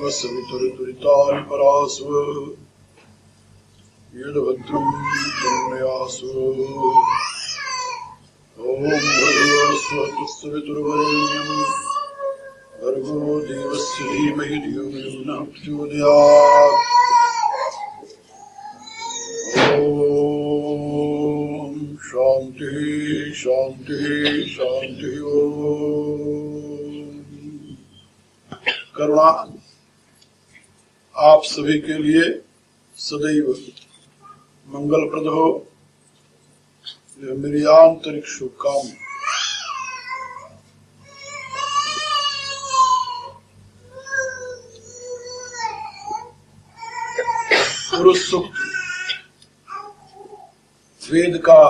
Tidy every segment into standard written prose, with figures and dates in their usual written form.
सवितुर्दुरितानि परास्व यद्भद्रं तन्मयास्व ॐ भर्गोऽस्वस्तुसवितुर्वरेण्यं भर्गो देवस्य धीमहि धियो यो नः प्रचोदयात् ॐ शान्तिः शान्तिः शान्तिः ॐ करुणा आप सभी के लिए सदैव मंगलप्रद हो, यह मेरी आंतरिक शुभकामना। पुरुष सूक्त वेद का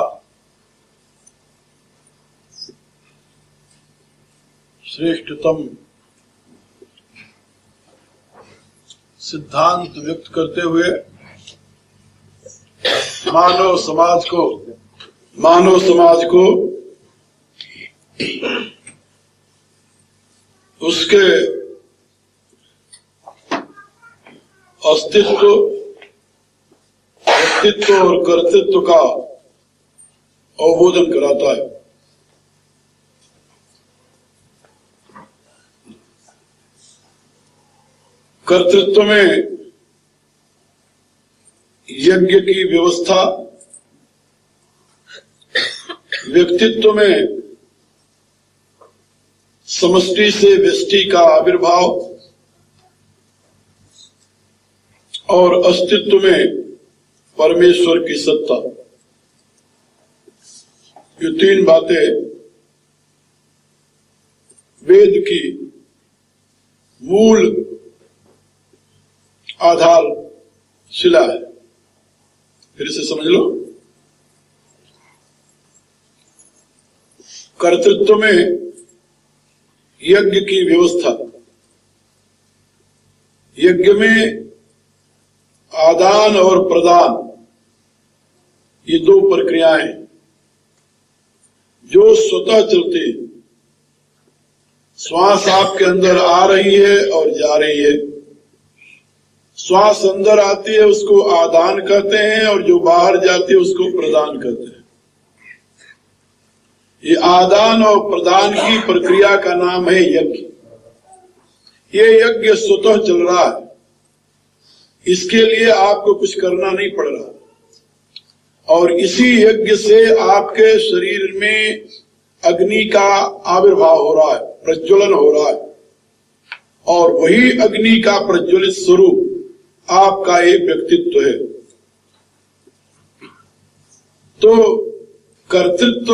श्रेष्ठतम सिद्धांत व्यक्त करते हुए मानव समाज को उसके अस्तित्व, व्यक्तित्व और कर्तृत्व का अवबोधन कराता है। कर्तृत्व में यज्ञ की व्यवस्था, व्यक्तित्व में समष्टि से व्यष्टि का आविर्भाव और अस्तित्व में परमेश्वर की सत्ता, ये तीन बातें वेद की मूल आधार शिला है। फिर इसे समझ लो। कर्तृत्व में यज्ञ की व्यवस्था, यज्ञ में आदान और प्रदान, ये दो प्रक्रियाएं जो स्वतः चलती, श्वास आपके अंदर आ रही है और जा रही है। श्वास अंदर आती है उसको आदान कहते हैं और जो बाहर जाती है उसको प्रदान कहते हैं। ये आदान और प्रदान की प्रक्रिया का नाम है यज्ञ। ये यज्ञ स्वतः चल रहा है, इसके लिए आपको कुछ करना नहीं पड़ रहा। और इसी यज्ञ से आपके शरीर में अग्नि का आविर्भाव हो रहा है, प्रज्वलन हो रहा है, और वही अग्नि का प्रज्वलित स्वरूप आपका एक व्यक्तित्व है। तो कर्तृत्व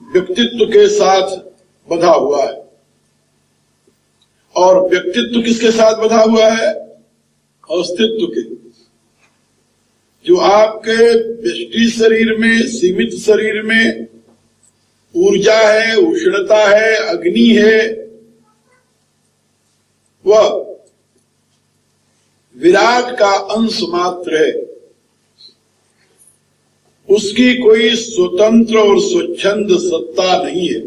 व्यक्तित्व के साथ बंधा हुआ है, और व्यक्तित्व किसके साथ बंधा हुआ है? अस्तित्व के। जो आपके व्यष्टि शरीर में, सीमित शरीर में ऊर्जा है, उष्णता है, अग्नि है, वह विराट का अंश मात्र है। उसकी कोई स्वतंत्र और स्वच्छंद सत्ता नहीं है।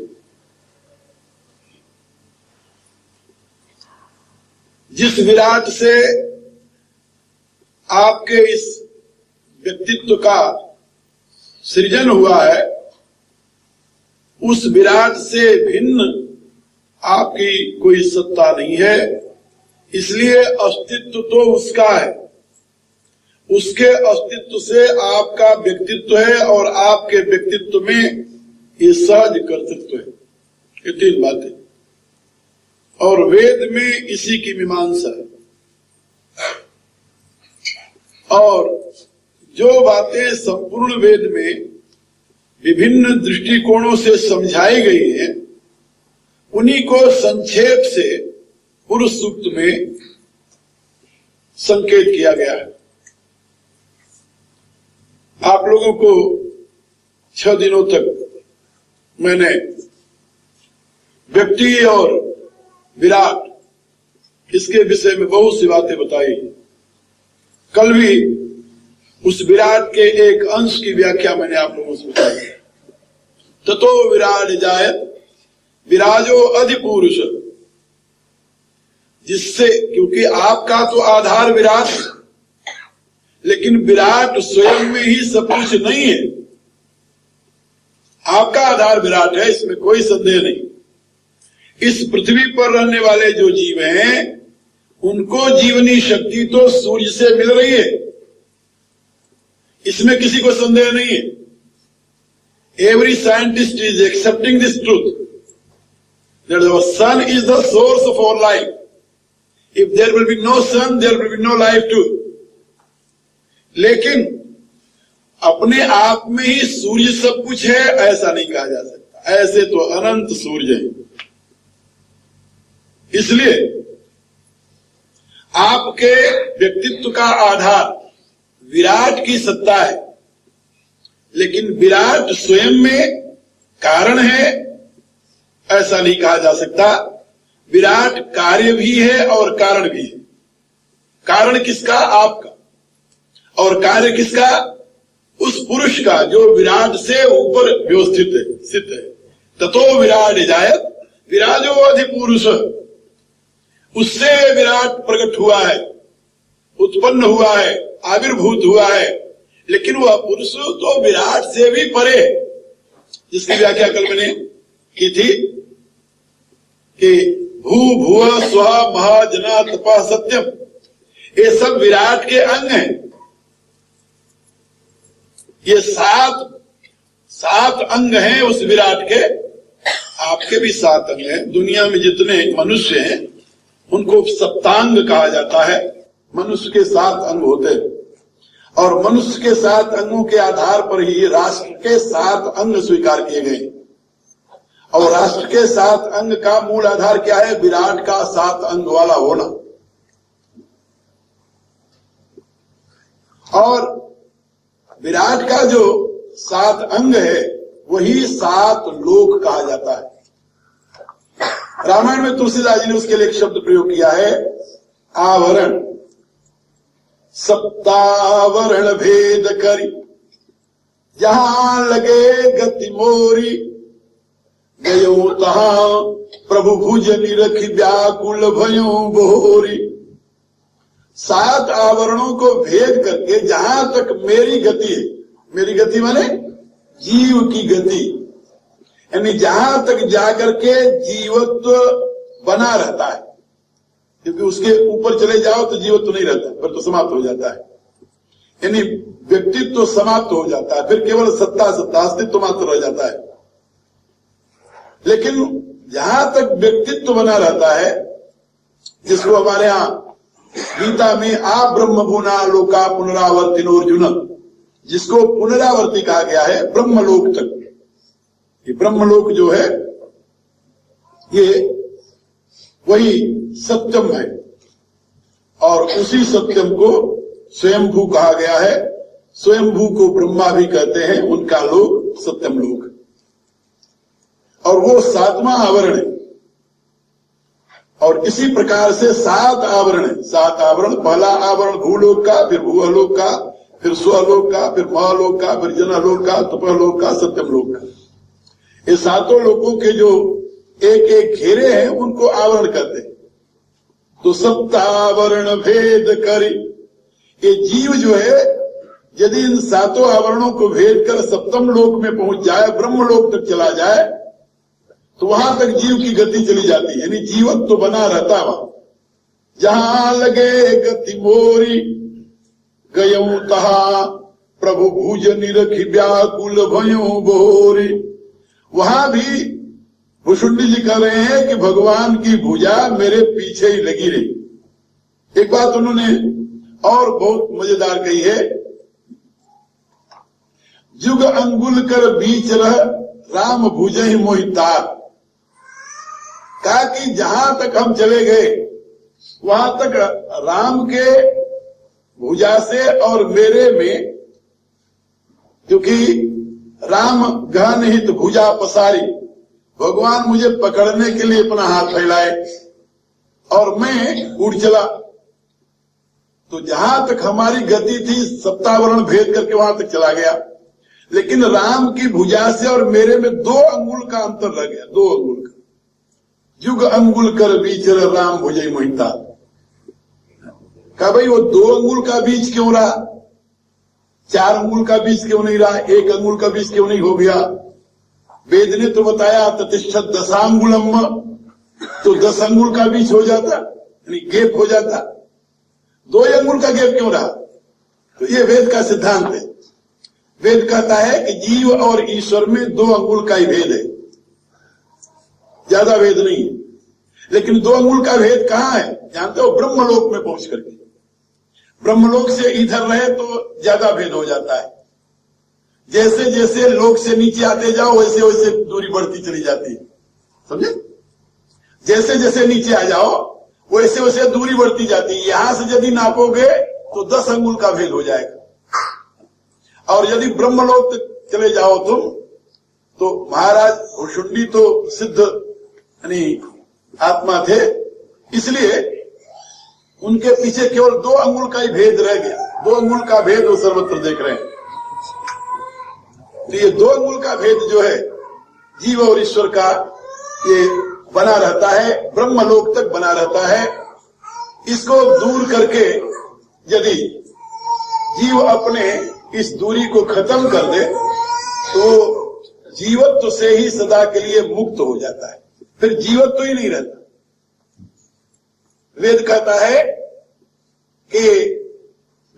जिस विराट से आपके इस व्यक्तित्व का सृजन हुआ है, उस विराट से भिन्न आपकी कोई सत्ता नहीं है। इसलिए अस्तित्व तो उसका है, उसके अस्तित्व से आपका व्यक्तित्व है, और आपके व्यक्तित्व में ये सहज कर्तृत्व है। ये तीन बातें, और वेद में इसी की मीमांसा है। और जो बातें संपूर्ण वेद में विभिन्न दृष्टिकोणों से समझाई गई हैं, उन्हीं को संक्षेप से पुरुष सूक्त में संकेत किया गया है। आप लोगों को 6 दिनों तक मैंने व्यक्ति और विराट इसके विषय में बहुत सी बातें बताई। कल भी उस विराट के एक अंश की व्याख्या मैंने आप लोगों से बताई। ततो विराट जायत विराजो अधिपुरुष, जिससे, क्योंकि आपका तो आधार विराट, लेकिन विराट स्वयं में ही सब कुछ नहीं है। आपका आधार विराट है, इसमें कोई संदेह नहीं। इस पृथ्वी पर रहने वाले जो जीव हैं, उनको जीवनी शक्ति तो सूर्य से मिल रही है, इसमें किसी को संदेह नहीं है। Every scientist is accepting this truth that the sun is the source of our life. If there will be no sun, there will be no life too. लेकिन अपने आप में ही सूर्य सब कुछ है, ऐसा नहीं कहा जा सकता। ऐसे तो अनंत सूर्य हैं। इसलिए आपके व्यक्तित्व का आधार विराट की सत्ता है, लेकिन विराट स्वयं में कारण है, ऐसा नहीं कहा जा सकता। विराट कार्य भी है और कारण भी है। कारण किसका? आपका। और कार्य किसका? उस पुरुष का जो विराट से ऊपर व्यवस्थित है, स्थित है। ततो विराट जायत विराजो अधिपुरुष, उससे विराट प्रकट हुआ है, उत्पन्न हुआ है, आविर्भूत हुआ है। लेकिन वह पुरुष तो विराट से भी परे, जिसकी व्याख्या कल मैंने की थी कि भू भुव स्व महाजना तपा सत्यम, ये सब विराट के अंग हैं। ये सात अंग हैं उस विराट के। आपके भी 7 अंग हैं। दुनिया में जितने मनुष्य हैं उनको सप्तांग कहा जाता है। मनुष्य के 7 अंग होते हैं, और मनुष्य के 7 अंगों के आधार पर ही राष्ट्र के 7 अंग स्वीकार किए गए। और राष्ट्र के 7 अंग का मूल आधार क्या है? विराट का 7 अंग वाला होना। और विराट का जो 7 अंग है वही 7 लोक कहा जाता है। रामायण में तुलसीदास जी ने उसके लिए एक शब्द प्रयोग किया है, आवरण। सप्तावरण भेद करी जहां लगे गति मोरी, गयो तहां प्रभु भुज निरख व्याकुल भयो बोरी। 7 आवरणों को भेद करके जहां तक मेरी गति है, मेरी गति माने जीव की गति, यानी जहां तक जाकर के जीवत्व बना रहता है, क्योंकि उसके ऊपर चले जाओ तो जीवत्व नहीं रहता, फिर तो समाप्त हो जाता है। यानी व्यक्तित्व तो समाप्त हो जाता है, फिर केवल सत्ता अस्तित्व मात्र रह जाता है। लेकिन जहां तक व्यक्तित्व बना रहता है, जिसको हमारे यहां गीता में आ ब्रह्म भूना लोका पुनरावर्तिनोर्जुन, जिसको पुनरावर्ती कहा गया है ब्रह्मलोक तक। ये ब्रह्मलोक जो है ये वही सत्यम है, और उसी सत्यम को स्वयंभू कहा गया है। स्वयंभू को ब्रह्मा भी कहते हैं, उनका लोक सत्यम लोक, और वो 7वां आवरण है। और इसी प्रकार से 7 आवरण है। 7 आवरण, पहला आवरण भूलोक का, फिर भूअलोक का, फिर स्वलोक का, फिर महालोक का, फिर जनलोक का, तपलोक का, सत्यम लोक का। ये 7 लोकों के जो एक एक घेरे हैं उनको आवरण कहते हैं। तो सप्तावरण भेद करी, ये जीव जो है यदि इन 7 आवरणों को भेद कर सप्तम लोक में पहुंच जाए, ब्रह्म लोक तक चला जाए, तो वहां तक जीव की गति चली जाती है, यानी जीवन तो बना रहता वहां। जहां लगे गति मोरी, गयऊ तहा प्रभु भुज निरखी व्याकुल भयो बोरी। वहां भी भुषुंडी जी कह रहे हैं कि भगवान की भुजा मेरे पीछे ही लगी रही। एक बात उन्होंने और बहुत मजेदार कही है, युग अंगुल कर बीच रह राम भुजहि मोहितार। कहा कि जहां तक हम चले गए वहां तक राम के भुजा से और मेरे में, क्योंकि राम गहन हित भुजा पसारी, भगवान मुझे पकड़ने के लिए अपना हाथ फैलाए और मैं उड़ चला। तो जहां तक हमारी गति थी सप्तावरण भेद करके वहां तक चला गया, लेकिन राम की भुजा से और मेरे में 2 अंगुल का अंतर रह गया, 2 अंगुल का। युग अंगुल कर बीच राम भुजहि मोहिता। कहा भाई वो 2 अंगुल का बीच क्यों रहा, 4 अंगुल का बीच क्यों नहीं रहा, 1 अंगुल का बीच क्यों नहीं हो गया? वेद ने तो बताया ततिष्ठत दशांगुलम, तो 10 अंगुल का बीच हो जाता, यानी गैप हो जाता। 2 अंगुल का गैप क्यों रहा? तो ये वेद का सिद्धांत है। वेद कहता है कि जीव और ईश्वर में 2 अंगुल का ही भेद है, ज्यादा भेद नहीं है। लेकिन 2 अंगुल का भेद कहां है जानते हो? ब्रह्मलोक में पहुंच करके। ब्रह्मलोक से इधर रहे तो ज्यादा भेद हो जाता है। जैसे जैसे लोक से नीचे आते जाओ वैसे वैसे दूरी बढ़ती चली जाती है, समझे? जैसे जैसे नीचे आ जाओ वैसे वैसे दूरी बढ़ती जाती है। यहां से यदि नापोगे तो 10 अंगुल का भेद हो जाएगा, और यदि ब्रह्मलोक चले जाओ तुम तो महाराज भुषुंडी तो सिद्ध यानी आत्मा थे, इसलिए उनके पीछे केवल 2 अंगुल का ही भेद रह गया। 2 अंगुल का भेद वो सर्वत्र देख रहे हैं। तो ये 2 अंगुल का भेद जो है जीव और ईश्वर का, ये बना रहता है, ब्रह्मलोक तक बना रहता है। इसको दूर करके यदि जीव अपने इस दूरी को खत्म कर दे तो जीवत्व से ही सदा के लिए मुक्त हो जाता है, फिर जीवत्व ही नहीं रहता। वेद कहता है कि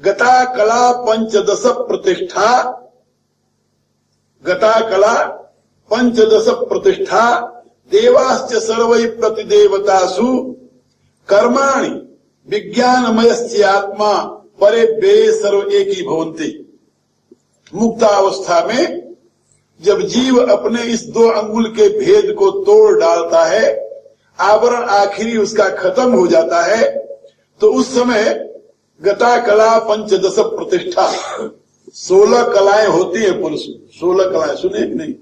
गता कला पंचदश प्रतिष्ठा, गता कला पंचदश प्रतिष्ठा देवाश्च सर्वै प्रतिदेवतासु कर्माणि विज्ञानमयस्य आत्मा परे बे सर्व एकी भवन्ति। मुक्तावस्था में जब जीव अपने इस 2 अंगुल के भेद को तोड़ डालता है, आवरण आखिरी उसका खत्म हो जाता है, तो उस समय गता कला पंचदश प्रतिष्ठा, 16 कलाएं होती है पुरुष। 16 कलाएं सुने कि नहीं?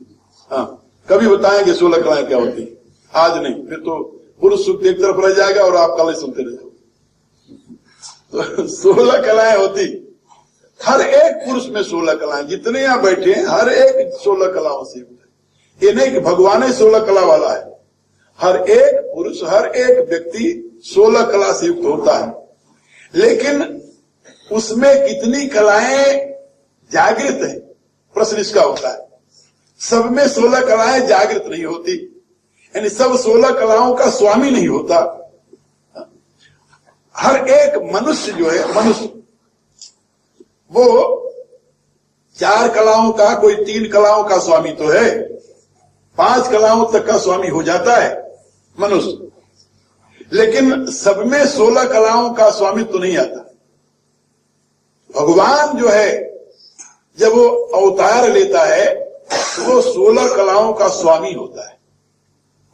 हाँ, कभी बताएंगे 16 कलाएं क्या होती है, आज नहीं, फिर तो पुरुष सुख एक तरफ रह जाएगा और आप कल सुनते रह जाओगे। तो 16 कलाएं होती, हर एक पुरुष में 16 कलाएं, जितने यहां बैठे हैं हर एक 16 कलाओं से युक्त है। ये नहीं कि भगवान ही 16 कला वाला है, हर एक पुरुष हर एक व्यक्ति 16 कला से युक्त होता है। लेकिन उसमें कितनी कलाएं जागृत है, प्रश्न इसका होता है। सब में 16 कलाएं जागृत नहीं होती, यानी सब 16 कलाओं का स्वामी नहीं होता। हर एक मनुष्य जो है, मनुष्य वो 4 कलाओं का, कोई 3 कलाओं का स्वामी तो है, 5 कलाओं तक का स्वामी हो जाता है मनुष्य, लेकिन सब में 16 कलाओं का स्वामी तो नहीं आता। भगवान जो है जब वो अवतार लेता है तो वो 16 कलाओं का स्वामी होता है,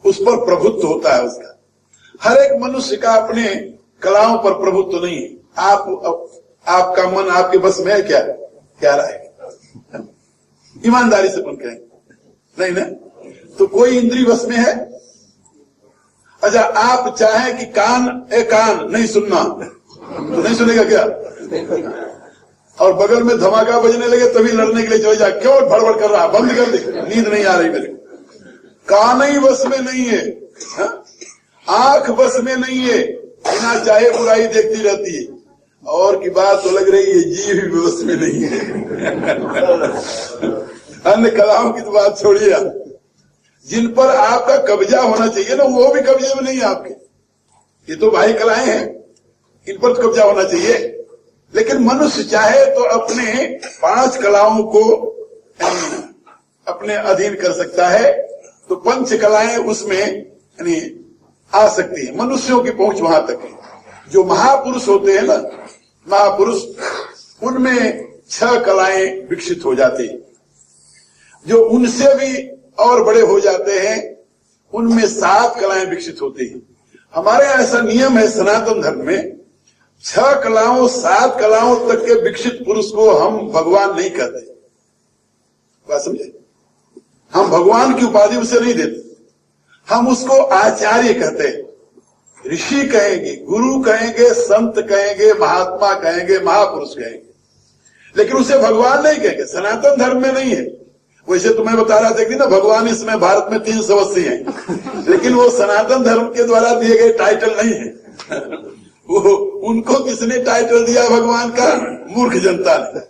उस पर प्रभुत्व होता है उसका। हर एक मनुष्य का अपने कलाओं पर प्रभुत्व नहीं है। आपका मन आपके बस में है क्या? क्या रहेगा? ईमानदारी से अपन कहेंगे नहीं ना, तो कोई इंद्री बस में है? अच्छा, आप चाहें कि कान नहीं सुनना तो नहीं सुनेगा क्या? और बगल में धमाका बजने लगे तभी लड़ने के लिए चले जा, क्यों भड़बड़ कर रहा, बंद कर दे, नींद नहीं आ रही मेरे को। कान ही बस में नहीं है, आंख बस में नहीं है, बिना चाहे बुराई देखती रहती है, और की बात तो लग रही है जीव भी बस में नहीं है। अन्य कलाओं की तो बात छोड़िए, जिन पर आपका कब्जा होना चाहिए ना, वो भी कब्जे में नहीं है आपके। ये तो भाई कलाएं हैं, इन पर तो कब्जा होना चाहिए। लेकिन मनुष्य चाहे तो अपने 5 कलाओं को अपने अधीन कर सकता है, तो 5 कलाएं उसमें यानी आ सकती है। मनुष्यों की पहुंच वहां तक है। जो महापुरुष होते हैं ना, महापुरुष, उनमें 6 कलाएं विकसित हो जाती है। जो उनसे भी और बड़े हो जाते हैं उनमें 7 कलाएं विकसित होती हैं। हमारे यहाँ ऐसा नियम है सनातन धर्म में, 6 कलाओं 7 कलाओं तक के विकसित पुरुष को हम भगवान नहीं कहते। बात समझे? हम भगवान की उपाधि उसे नहीं देते, हम उसको आचार्य कहते हैं। ऋषि कहेंगे, गुरु कहेंगे, संत कहेंगे, महात्मा कहेंगे, महापुरुष कहेंगे, लेकिन उसे भगवान नहीं कहेंगे। सनातन धर्म में नहीं है। वैसे तुम्हें बता रहा था कि ना भगवान इसमें भारत में 380 हैं, लेकिन वो सनातन धर्म के द्वारा दिए गए टाइटल नहीं है। वो उनको किसने टाइटल दिया भगवान का? मूर्ख जनता ने।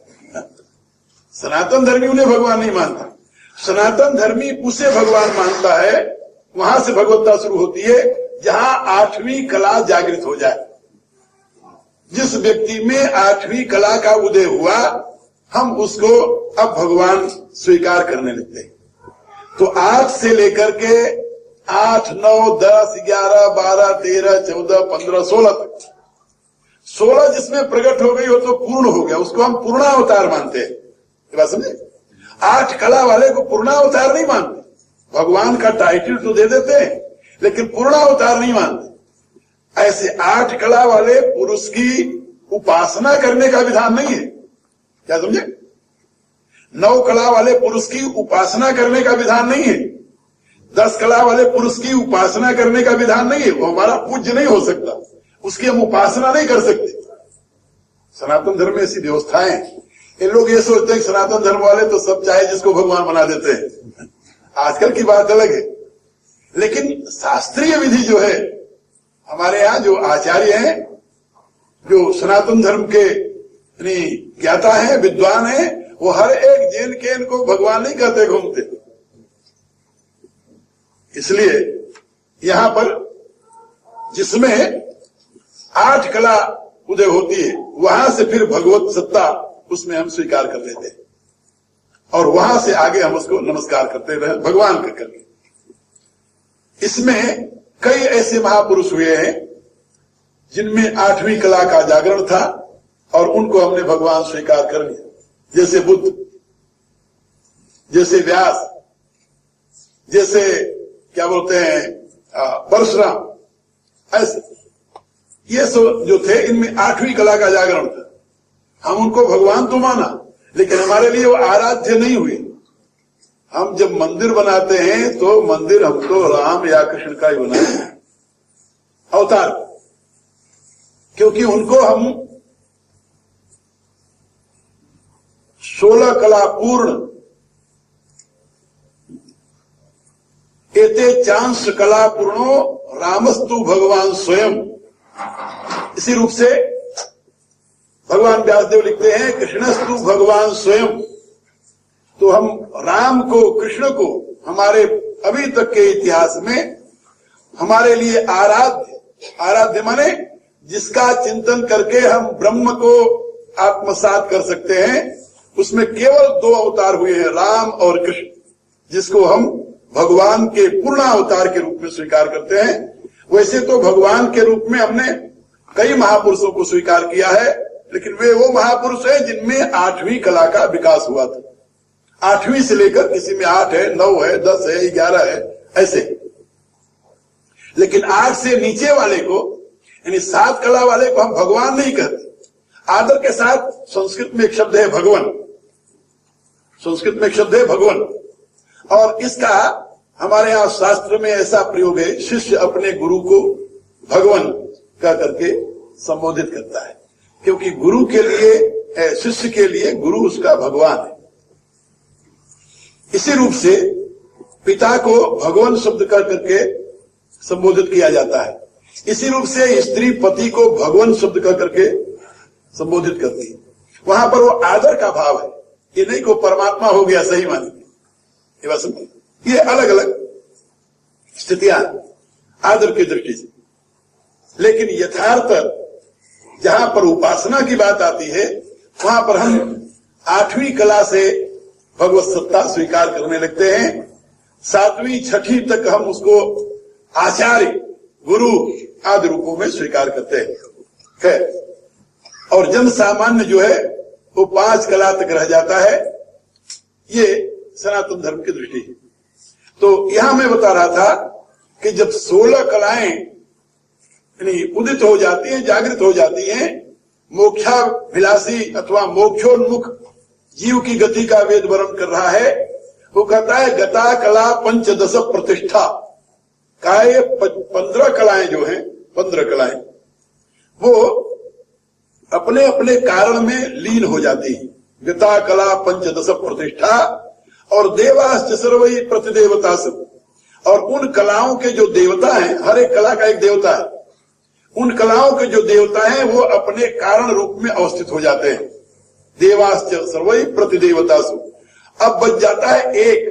सनातन धर्मी उन्हें भगवान नहीं मानता। सनातन धर्मी उसे भगवान मानता है, वहां से भगवत्ता शुरू होती है जहां 8वीं कला जागृत हो जाए। जिस व्यक्ति में 8वीं कला का उदय हुआ, हम उसको अब भगवान स्वीकार करने लगते हैं। तो 8 से लेकर के 8, 9, 10, 11, 12, 13, 14, 15, 16 तक, 16 जिसमें प्रकट हो गई वो तो पूर्ण हो गया, उसको हम पूर्णावतार मानते हैं। ये बात समझे? 8 कला वाले को पूर्णावतार नहीं मानते। भगवान का टाइटल तो दे देते हैं लेकिन पूर्णावतार नहीं मानते। ऐसे 8 कला वाले पुरुष की उपासना करने का विधान नहीं है। क्या समझे? 9 कला वाले पुरुष की उपासना करने का विधान नहीं है। 10 कला वाले पुरुष की उपासना करने का विधान नहीं है। वो हमारा पूज्य नहीं हो सकता, उसकी हम उपासना नहीं कर सकते। सनातन धर्म में ऐसी व्यवस्थाएं हैं। ये लोग ये सोचते हैं कि सनातन धर्म वाले तो सब चाहे जिसको भगवान बना देते हैं। आजकल की बात अलग है, लेकिन शास्त्रीय विधि जो है, हमारे यहाँ जो आचार्य हैं, जो सनातन धर्म के ज्ञाता हैं, विद्वान हैं, वो हर एक जैन के इनको भगवान नहीं कहते घूमते। इसलिए यहां पर जिसमें 8 कला उदय होती है, वहां से फिर भगवत सत्ता उसमें हम स्वीकार कर लेते हैं और वहां से आगे हम उसको नमस्कार करते रहे भगवान का करके। इसमें कई ऐसे महापुरुष हुए हैं जिनमें 8वीं कला का जागरण था और उनको हमने भगवान स्वीकार कर लिया। जैसे बुद्ध, जैसे व्यास, जैसे क्या बोलते हैं परशुराम, ऐसे ये सब जो थे, इनमें 8वीं कला का जागरण था। हम उनको भगवान तो माना, लेकिन हमारे लिए वो आराध्य नहीं हुए। हम जब मंदिर बनाते हैं तो मंदिर हम तो राम या कृष्ण का ही बनाते हैं, अवतार, क्योंकि उनको हम 16 कला पूर्ण एते चांस कला पूर्णो रामस्तु भगवान स्वयं, इसी रूप से भगवान व्यासदेव लिखते हैं कृष्णस्तु भगवान स्वयं। तो हम राम को, कृष्ण को हमारे अभी तक के इतिहास में हमारे लिए आराध्य माने जिसका चिंतन करके हम ब्रह्म को आत्मसात कर सकते हैं, उसमें केवल 2 अवतार हुए हैं, राम और कृष्ण, जिसको हम भगवान के पूर्ण अवतार के रूप में स्वीकार करते हैं। वैसे तो भगवान के रूप में हमने कई महापुरुषों को स्वीकार किया है, लेकिन वे वो महापुरुष हैं जिनमें 8वीं कला का विकास हुआ था। 8वीं से लेकर किसी में 8 है, 9 है, 10 है, 11 है, ऐसे। लेकिन 8 से नीचे वाले को, यानी 7 कला वाले को हम भगवान नहीं कहते। आदर के साथ संस्कृत में एक शब्द है भगवन, संस्कृत में एक शब्द है भगवन, और इसका हमारे यहाँ शास्त्र में ऐसा प्रयोग है, शिष्य अपने गुरु को भगवन कह करके संबोधित करता है, क्योंकि गुरु के लिए, शिष्य के लिए गुरु उसका भगवान है। इसी रूप से पिता को भगवान शब्द कह करके संबोधित किया जाता है। इसी रूप से स्त्री पति को भगवान शब्द कह करके संबोधित करती है। वहां पर वो आदर का भाव है, ये नहीं को परमात्मा हो गया सही माने, ये बात समझिए। ये अलग अलग स्थितियां आदर की दृष्टि से, लेकिन यथार्थ जहां पर उपासना की बात आती है, वहां पर हम 8वीं कला से भगवत सत्ता स्वीकार करने लगते हैं। 7वीं 6वीं तक हम उसको आचार्य, गुरु आदि रूपों में स्वीकार करते हैं। और जन सामान्य जो है वो 5 कला तक रह जाता है। ये सनातन धर्म की दृष्टि है। तो यहां मैं बता रहा था कि जब 16 कलाएं उदित हो जाती हैं, जागृत हो जाती हैं, मोक्षाभिलाषी अथवा मोक्षोन्मुख जीव की गति का वेद वर्णन कर रहा है। वो कहता है गता कला पंचदश प्रतिष्ठा का, ये 15 कलाएं जो हैं, 15 कलाएं वो अपने अपने कारण में लीन हो जाती है। गता कला पंचदश प्रतिष्ठा और देवाश्च सर्वै प्रतिदेवता सब, और उन कलाओं के जो देवता हैं, हर एक कला का एक देवता है, उन कलाओं के जो देवता हैं वो अपने कारण रूप में अवस्थित हो जाते हैं। देवाश्च सर्वै प्रतिदेवता सब। अब बच जाता है एक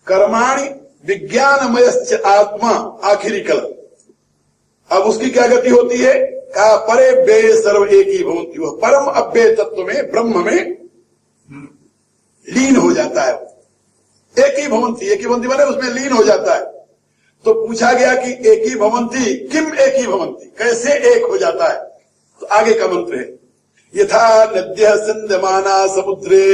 कर्माणि विज्ञानमयश्च आत्मा, आखिरी कला। अब उसकी क्या गति होती है? कहा परे व्यय सर्व एक ही भवन्ति, वह परम अव्यय तत्व में, ब्रह्म में लीन हो जाता है। एक ही भवन्ति माने उसमें लीन हो जाता है। तो पूछा गया कि एक ही भवन्ति किम एक ही भवन्ति, कैसे एक हो जाता है? तो आगे का मंत्र है यथा नद्यः सिन्ध्यमाना समुद्रे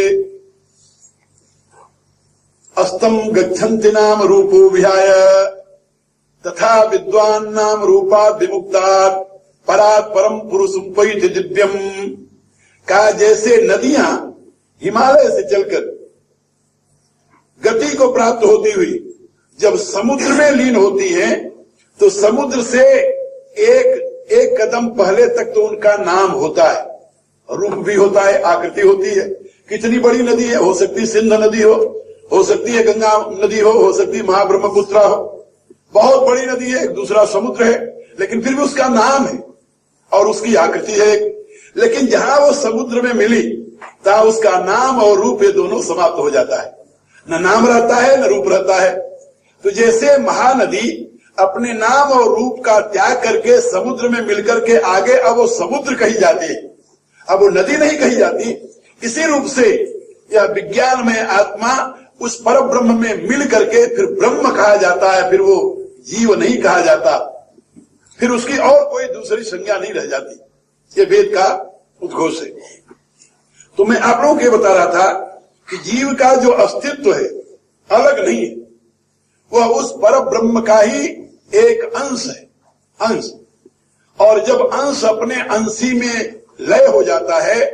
अस्तम गच्छन्ति नाम रूपो विहाय तथा विद्वान नाम रूपात् विमुक्तात् परात् परम पुरुषं पयति दिव्यम। का जैसे नदियां हिमालय से चलकर गति को प्राप्त होती हुई जब समुद्र में लीन होती हैं, तो समुद्र से एक कदम पहले तक तो उनका नाम होता है, रूप भी होता है, आकृति होती है। कितनी बड़ी नदी है? हो सकती सिंध नदी हो सकती है गंगा नदी हो सकती महाब्रह्मपुत्रा हो, बहुत बड़ी नदी है, एक दूसरा समुद्र है, लेकिन फिर भी उसका नाम है और उसकी आकृति है। लेकिन जहां वो समुद्र में मिली तहां उसका नाम और रूप ये दोनों समाप्त हो जाता है, न नाम रहता है न रूप रहता है। तो जैसे महानदी अपने नाम और रूप का त्याग करके समुद्र में मिलकर के आगे अब वो समुद्र कही जाती है, अब वो नदी नहीं कही जाती। इसी रूप से यह विज्ञान में आत्मा उस पर ब्रह्म में मिल करके फिर ब्रह्म कहा जाता है, फिर वो जीव नहीं कहा जाता, फिर उसकी और कोई दूसरी संज्ञा नहीं रह जाती। ये वेद का उद्घोष है। तो मैं आप लोगों को बता रहा था कि जीव का जो अस्तित्व है अलग नहीं है, वह उस पर ब्रह्म का ही एक अंश है, अंश। और जब अंश अपने अंशी में लय हो जाता है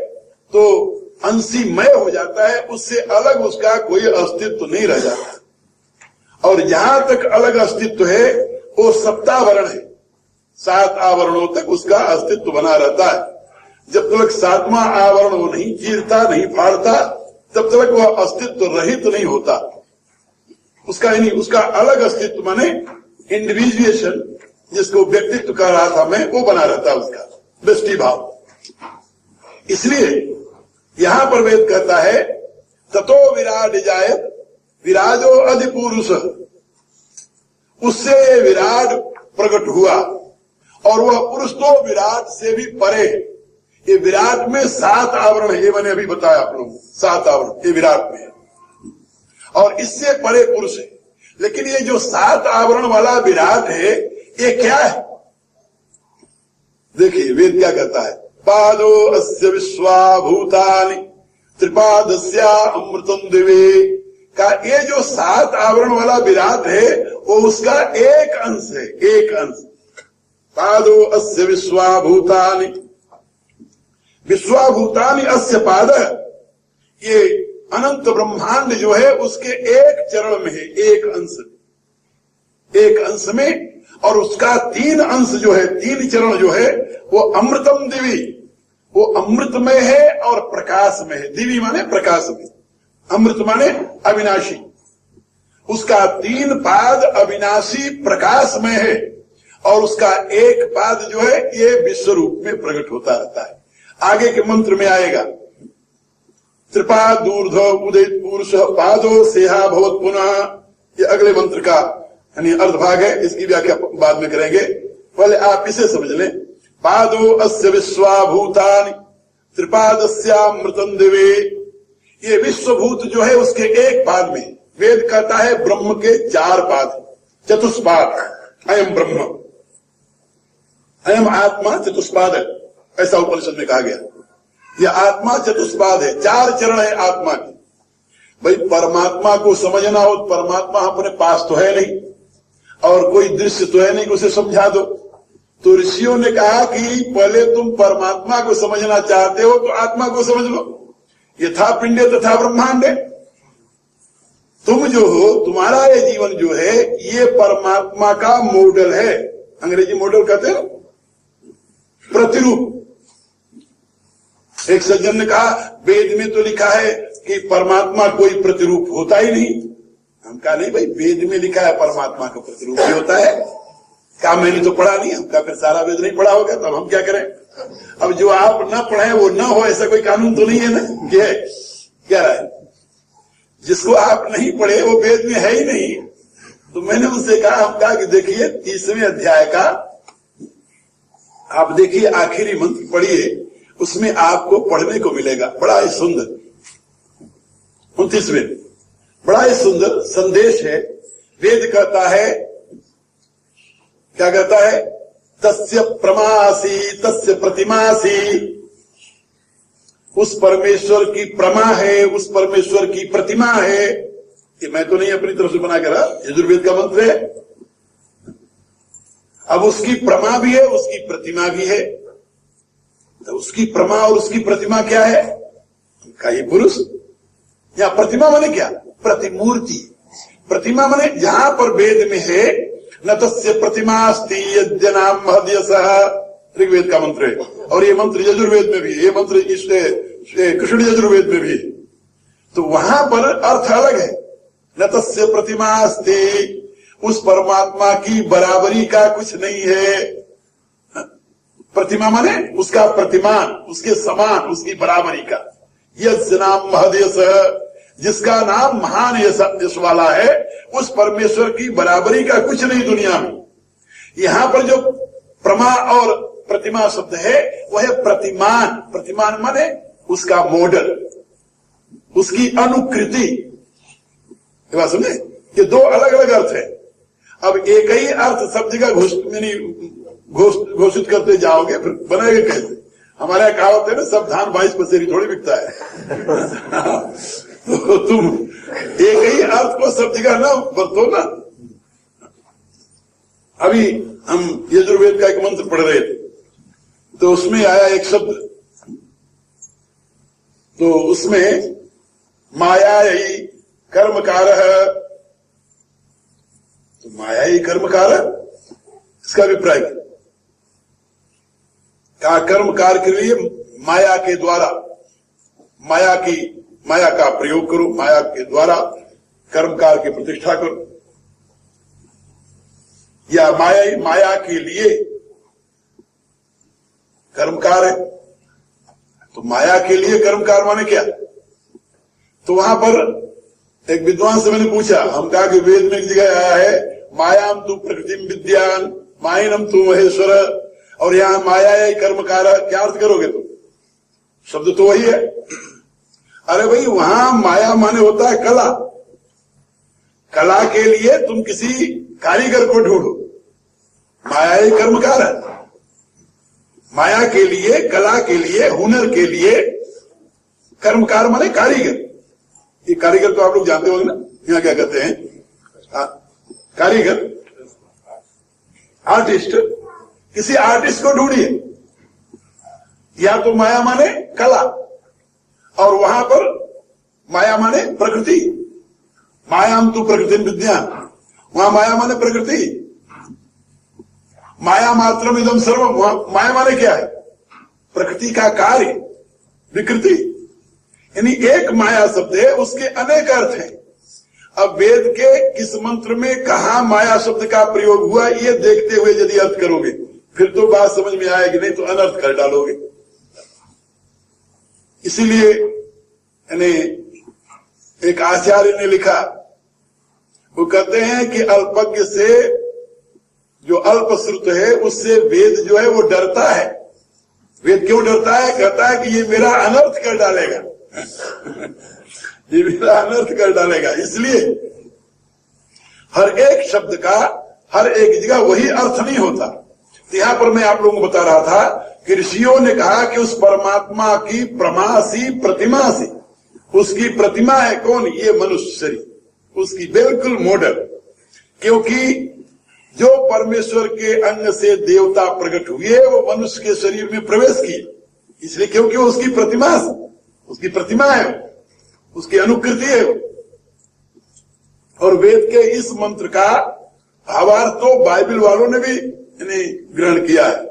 तो अंशीमय हो जाता है, उससे अलग उसका कोई अस्तित्व नहीं रह जाता। और जहां तक अलग अस्तित्व है वो सप्तावरण है, 7 आवरणों तक उसका अस्तित्व बना रहता है। जब तक 7वां आवरण वो नहीं चीरता, नहीं फाड़ता, तब तक वह अस्तित्व रहित नहीं होता। उसका यानी उसका अलग अस्तित्व माने इंडिविजुएशन, जिसको व्यक्तित्व कह रहा था मैं, वो बना रहता है उसका दृष्टि भाव। इसलिए यहां पर वेद कहता है ततो विराट जायत विराजो अधिपुरुष, उससे विराट प्रकट हुआ और वह पुरुष तो विराट से भी परे। ये विराट में 7 आवरण है, ये मैंने अभी बताया आप लोगों को, 7 आवरण ये विराट में है और इससे परे पुरुष है। लेकिन ये जो 7 आवरण वाला विराट है ये क्या है? देखिए वेद क्या कहता है, पादो अस्य विश्वाभूतानि त्रिपादस्या अमृतम दिवे। का ये जो 7 आवरण वाला विराट है वो उसका एक अंश है, एक अंश। पादो अस्य विश्वाभूतानि, विश्वाभूतानि अस्य पाद, ये अनंत ब्रह्मांड जो है उसके एक चरण में है, एक अंश, एक अंश में। और उसका 3 अंश जो है, 3 चरण जो है वो अमृतम दिवी, वो अमृतमय है और प्रकाश में है। दिवी माने प्रकाश में, अमृत माने अविनाशी। उसका 3 पाद अविनाशी प्रकाश में है और उसका एक पाद जो है ये विश्व रूप में प्रकट होता रहता है। आगे के मंत्र में आएगा त्रिपादूर्ध उदित पुरुष पादो सेहा भवत पुनः, ये अगले मंत्र का यानी अर्धभाग है, इसकी व्याख्या बाद में करेंगे, पहले आप इसे समझ लें। पादो अस्य विश्वाभूतानि त्रिपादस्यामृतम दिवे, ये विश्वभूत जो है उसके एक पाद में, वेद कहता है ब्रह्म के 4 पाद, चतुष्पाद। अयम ब्रह्म, अयम आत्मा चतुष्पाद है, ऐसा उपनिषद में कहा गया। यह आत्मा चतुष्पाद है, 4 चरण है आत्मा के। भाई परमात्मा को समझना हो, परमात्मा अपने पास तो है नहीं और कोई दृश्य तो है नहीं कि उसे समझा दो। तो ऋषियों ने कहा कि पहले तुम परमात्मा को समझना चाहते हो तो आत्मा को समझ लो। यथा पिंडे तथा ब्रह्मांडे। तुम जो हो, तुम्हारा ये जीवन जो है ये परमात्मा का मॉडल है। अंग्रेजी मॉडल कहते हैं प्रतिरूप। एक सज्जन ने कहा वेद में तो लिखा है कि परमात्मा कोई प्रतिरूप होता ही नहीं। हम कहा नहीं भाई, वेद में लिखा है परमात्मा का प्रतिरूप भी होता है। क्या मैंने तो पढ़ा नहीं। हम कहा फिर सारा वेद नहीं पढ़ा होगा तब हम क्या करें। अब जो आप न पढ़े वो न हो ऐसा कोई कानून तो नहीं है ना। क्या है जिसको आप नहीं पढ़े वो वेद में है ही नहीं। तो मैंने उनसे कहा, हम कहा कि देखिए 30वें अध्याय का आप देखिए आखिरी मंत्र पढ़िए, उसमें आपको पढ़ने को मिलेगा। बड़ा ही सुंदर 29वें बड़ा ही सुंदर संदेश है। वेद कहता है, क्या कहता है, तस्य प्रमासी तस्य प्रतिमासी। उस परमेश्वर की प्रमा है, उस परमेश्वर की प्रतिमा है। ये मैं तो नहीं अपनी तरफ से बना कर, यजुर्वेद का मंत्र है। अब उसकी प्रमा भी है, उसकी प्रतिमा भी है। तो उसकी प्रमा और उसकी प्रतिमा क्या है? कई पुरुष। या प्रतिमा माने क्या? प्रतिमूर्ति। प्रतिमा माने जहां पर वेद में है न तस्य प्रतिमास्ति यज्ञनाम महद्यसः, ऋग्वेद का मंत्र है। और ये मंत्र यजुर्वेद में भी, ये मंत्र कृष्ण यजुर्वेद में भी। तो वहां पर अर्थ अलग है। न तस्य प्रतिमास्ति, उस परमात्मा की बराबरी का कुछ नहीं है। प्रतिमा माने उसका प्रतिमान, उसके समान, उसकी बराबरी का। यस्य नाम महद्यसः, जिसका नाम महान यश वाला है, उस परमेश्वर की बराबरी का कुछ नहीं दुनिया में। यहां पर जो प्रमा और प्रतिमा शब्द है वह है प्रतिमान। प्रतिमान माने उसका मॉडल, उसकी अनुकृति। ये बात समझे? ये दो अलग अलग अर्थ है। अब एक ही अर्थ सब जगह घोषित करते जाओगे फिर बनेगा कैसे? हमारे यहाँ कहावत है ना, सब धान 22 पसेरी थोड़ी बिकता है। तो तुम एक ही अर्थ को सब जगह ना बरतो ना। अभी हम यजुर्वेद का एक मंत्र पढ़ रहे थे तो उसमें आया एक शब्द, तो उसमें माया ही कर्मकारः। तो माया ही कर्मकारः, इसका अभिप्राय क्या? कर्मकार के लिए माया के द्वारा, माया का प्रयोग करो, माया के द्वारा कर्मकार की प्रतिष्ठा करो। या माया के लिए कर्मकार है। तो माया के लिए कर्मकार माने क्या? तो वहां पर एक विद्वान से मैंने पूछा, हम कहा कि वेद में एक जगह आया है मायाम तू प्रकृतिम विद्यान मायनम तू महेश्वर, और यहां माया है कर्मकार। क्या अर्थ करोगे तुम? शब्द तो वही है। अरे भाई, वहां माया माने होता है कला। कला के लिए तुम किसी कारीगर को ढूंढो, माया ही कर्मकार है। माया के लिए, कला के लिए, हुनर के लिए कर्मकार माने कारीगर। ये कारीगर तो आप लोग जानते होंगे ना, यहाँ क्या कहते हैं? कारीगर, आर्टिस्ट। किसी आर्टिस्ट को ढूंढिए। या तो माया माने कला, और वहां पर माया माने प्रकृति। मायाम तू प्रकृति विद्यान, वहां माया माने प्रकृति। माया मात्रम इदम सर्वम, वहां माया माने क्या है? प्रकृति का कार्य, विकृति। यानी एक माया शब्द है, उसके अनेक अर्थ हैं। अब वेद के किस मंत्र में कहा माया शब्द का प्रयोग हुआ, ये देखते हुए यदि अर्थ करोगे फिर तो बात समझ में आएगी, नहीं तो अनर्थ कर डालोगे। इसीलिए यानी एक आचार्य ने लिखा, वो कहते हैं कि अल्पज्ञ से, जो अल्प श्रुत है उससे वेद जो है वो डरता है। वेद क्यों डरता है? कहता है कि ये मेरा अनर्थ कर डालेगा। ये मेरा अनर्थ कर डालेगा। इसलिए हर एक शब्द का हर एक जगह वही अर्थ नहीं होता। तो यहां पर मैं आप लोगों को बता रहा था कि ऋषियों ने कहा कि उस परमात्मा की प्रमासी प्रतिमासी, उसकी प्रतिमा है कौन? ये मनुष्य शरीर, उसकी बिल्कुल मॉडल। क्योंकि जो परमेश्वर के अंग से देवता प्रकट हुए वो मनुष्य के शरीर में प्रवेश किए, इसलिए क्योंकि वो उसकी प्रतिमा है, उसकी अनुकृति है। और वेद के इस मंत्र का भावार्थ तो बाइबल वालों ने भी ग्रहण किया है।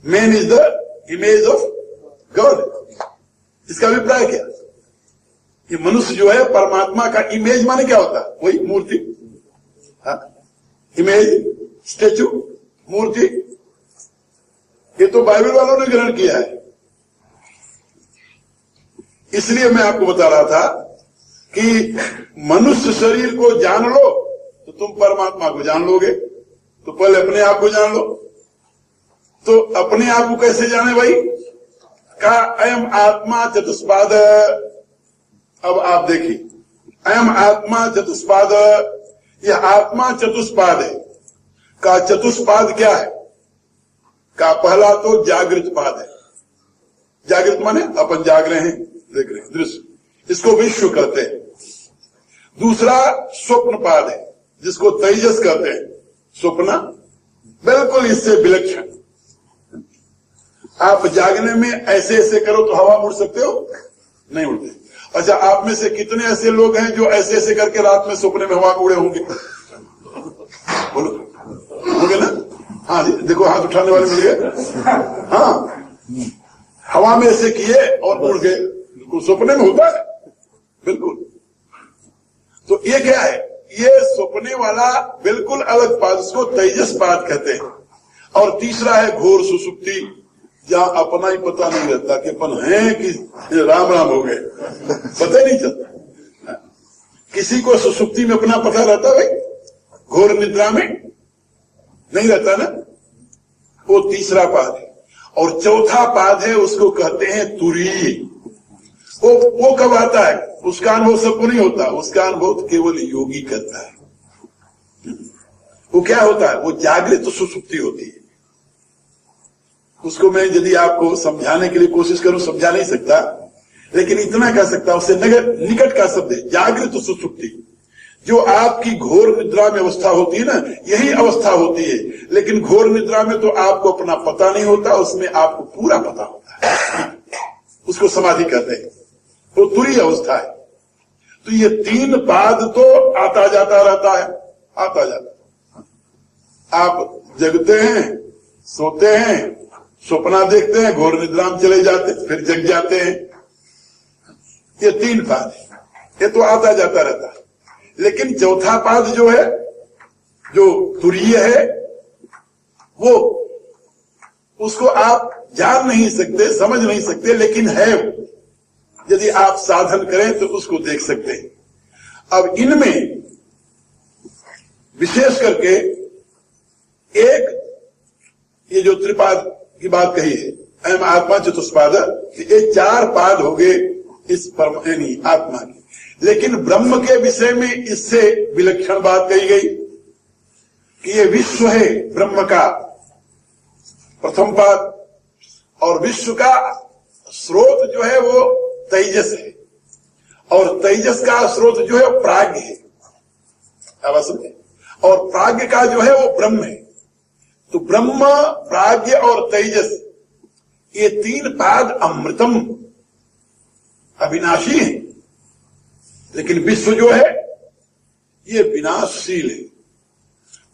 Man is the image of God. इसका अभिप्राय क्या? ये मनुष्य जो है परमात्मा का इमेज माने क्या होता है? वही मूर्ति, इमेज, स्टेचू, मूर्ति। ये तो बाइबल वालों ने ग्रहण किया है। इसलिए मैं आपको बता रहा था कि मनुष्य शरीर को जान लो तो तुम परमात्मा को जान लोगे। तो पहले अपने आप को जान लो। तो अपने आप को कैसे जाने भाई? का अयम आत्मा चतुष्पाद। अब आप देखिए, अयम आत्मा चतुष्पाद, यह आत्मा चतुष्पाद है। का चतुष्पाद क्या है? का पहला तो जागृत पाद है। जागृत माने अपन जाग रहे हैं, देख रहे हैं दृश्य, इसको विश्व कहते हैं। दूसरा स्वप्न पाद है, जिसको तेजस कहते हैं। स्वप्न बिल्कुल इससे विलक्षण। आप जागने में ऐसे ऐसे करो तो हवा उड़ सकते हो? नहीं उड़ते। अच्छा, आप में से कितने ऐसे लोग हैं जो ऐसे ऐसे करके रात में सपने में हवा में उड़े होंगे? बोलो, होंगे ना? हाँ जी, देखो हाथ उठाने वाले मिल गए। हाँ, हवा में ऐसे किए और उड़ गए। बिल्कुल सपने में होता है, बिल्कुल। तो ये क्या है? ये सपने वाला बिल्कुल अलग पाद, उसको तेजस पाद कहते हैं। और तीसरा है घोर सुसुप्ति, जहां अपना ही पता नहीं रहता कि अपन है कि राम राम हो गए, पता ही नहीं चलता। किसी को सुसुप्ति में अपना पता रहता भाई? घोर निद्रा में नहीं रहता ना। वो तीसरा पाद है। और चौथा पाद है, उसको कहते हैं तुरीय। वो कब आता है? उसका अनुभव सबको नहीं होता, उसका अनुभव केवल योगी करता है। वो क्या होता है? वो जागृत सुसुप्ति होती है। उसको मैं यदि आपको समझाने के लिए कोशिश करूं, समझा नहीं सकता, लेकिन इतना कह सकता, उससे निकट का शब्द है जागृत सुसुप्ति। जो आपकी घोर निद्रा में अवस्था होती है ना, यही अवस्था होती है। लेकिन घोर निद्रा में तो आपको अपना पता नहीं होता, उसमें आपको पूरा पता होता है। उसको समाधि कहते हैं। वो तुरीय अवस्था है। तो ये तीन पाद तो आता जाता रहता है, आता जाता। आप जगते हैं, सोते हैं, सपना देखते हैं, घोर निद्रा में चले जाते हैं, फिर जग जाते हैं। ये तीन पाद है, ये तो आता जाता रहता है। लेकिन चौथा पाद जो है, जो तुरीय है, वो उसको आप जान नहीं सकते, समझ नहीं सकते, लेकिन है। यदि आप साधन करें तो उसको देख सकते हैं। अब इनमें विशेष करके एक ये जो त्रिपाद की बात कही है, अयम आत्मा चतुष्पाद, ये चार पाद हो गए इस आत्मा की। लेकिन ब्रह्म के विषय में इससे विलक्षण बात कही गई कि ये विश्व है ब्रह्म का प्रथम पाद, और विश्व का स्रोत जो है वो तेजस है, और तेजस का स्रोत जो है प्राज्ञ है। अब समझे? और प्राज्ञ का जो है वो ब्रह्म है। तो ब्रह्म, प्राज्ञ और तेजस, ये तीन पाद अमृतम, अविनाशी है। लेकिन विश्व जो है ये विनाशशील है।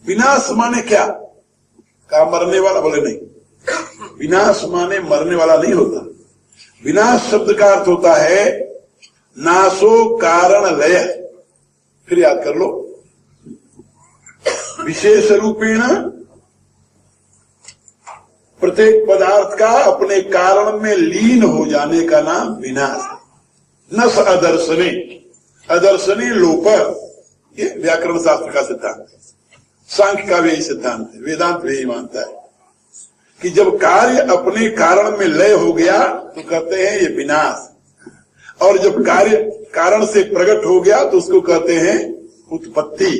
विनाश माने क्या? का मरने वाला? बोले नहीं, विनाश माने मरने वाला नहीं होता। विनाश शब्द का अर्थ होता है नाशो कारण लय। फिर याद कर लो, विशेष रूपेण प्रत्येक पदार्थ का अपने कारण में लीन हो जाने का नाम विनाश है। नस अदर्शने, अदर्शने लोप, ये व्याकरण शास्त्र का सिद्धांत है। सांख्य का भी यही सिद्धांत है, वेदांत भी यही मानता है कि जब कार्य अपने कारण में लय हो गया तो कहते हैं ये विनाश, और जब कार्य कारण से प्रकट हो गया तो उसको कहते हैं उत्पत्ति।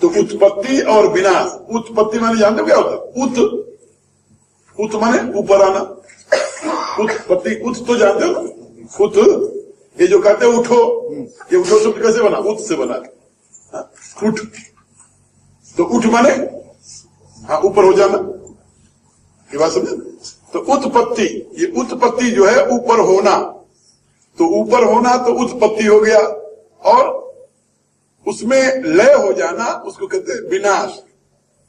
तो उत्पत्ति और विनाश, उत्पत्ति माने जानते हो क्या होता है? उत माने ऊपर आना, उत्पत्ति, उत तो जानते हो ना, उत, ये जो कहते हैं उठो, ये उठो शब्द कैसे बना? उत से बना। उठ, तो उठ माने हाँ ऊपर हो जाना, ये बात समझे? तो उत्पत्ति, ये उत्पत्ति जो है ऊपर होना, तो ऊपर होना तो उत्पत्ति हो गया, और उसमें लय हो जाना उसको कहते हैं विनाश,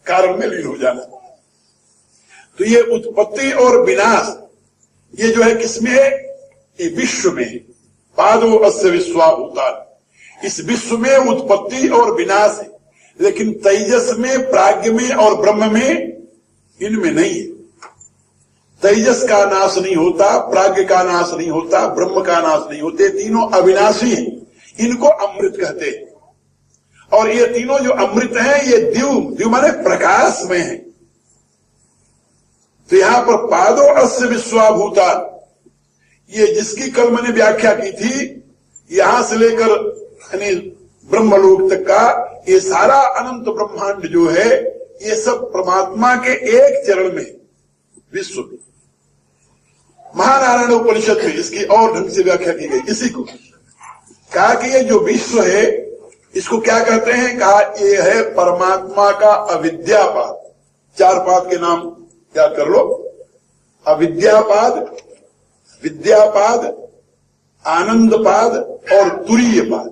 कारण में लीन हो जाना। तो ये उत्पत्ति और विनाश ये जो है किसमें है? ये विश्व में। पादो अस्य विश्वाभूतानि, इस विश्व में उत्पत्ति और विनाश है, लेकिन तेजस में, प्राज्ञ में और ब्रह्म में इनमें नहीं है। तेजस का नाश नहीं होता, प्राज्ञ का नाश नहीं होता, ब्रह्म का नाश नहीं होते, तीनों अविनाशी हैं, इनको अमृत कहते हैं। और ये तीनों जो अमृत हैं ये द्यू माने प्रकाश में है। तो यहां पर पादो अस्य विश्वाभूता, ये जिसकी कल मैंने व्याख्या की थी, यहां से लेकर यानी ब्रह्मलोक तक का ये सारा अनंत ब्रह्मांड जो है ये सब परमात्मा के एक चरण में विश्व। महानारायण उपनिषद में इसकी और ढंग से व्याख्या की गई। इसी को कहा कि ये जो विश्व है इसको क्या कहते हैं? कहा ये है परमात्मा का अविद्यापाद। चार पाद के नाम याद कर लो, अविद्यापाद, विद्यापाद, आनंदपाद और तुरीयपाद,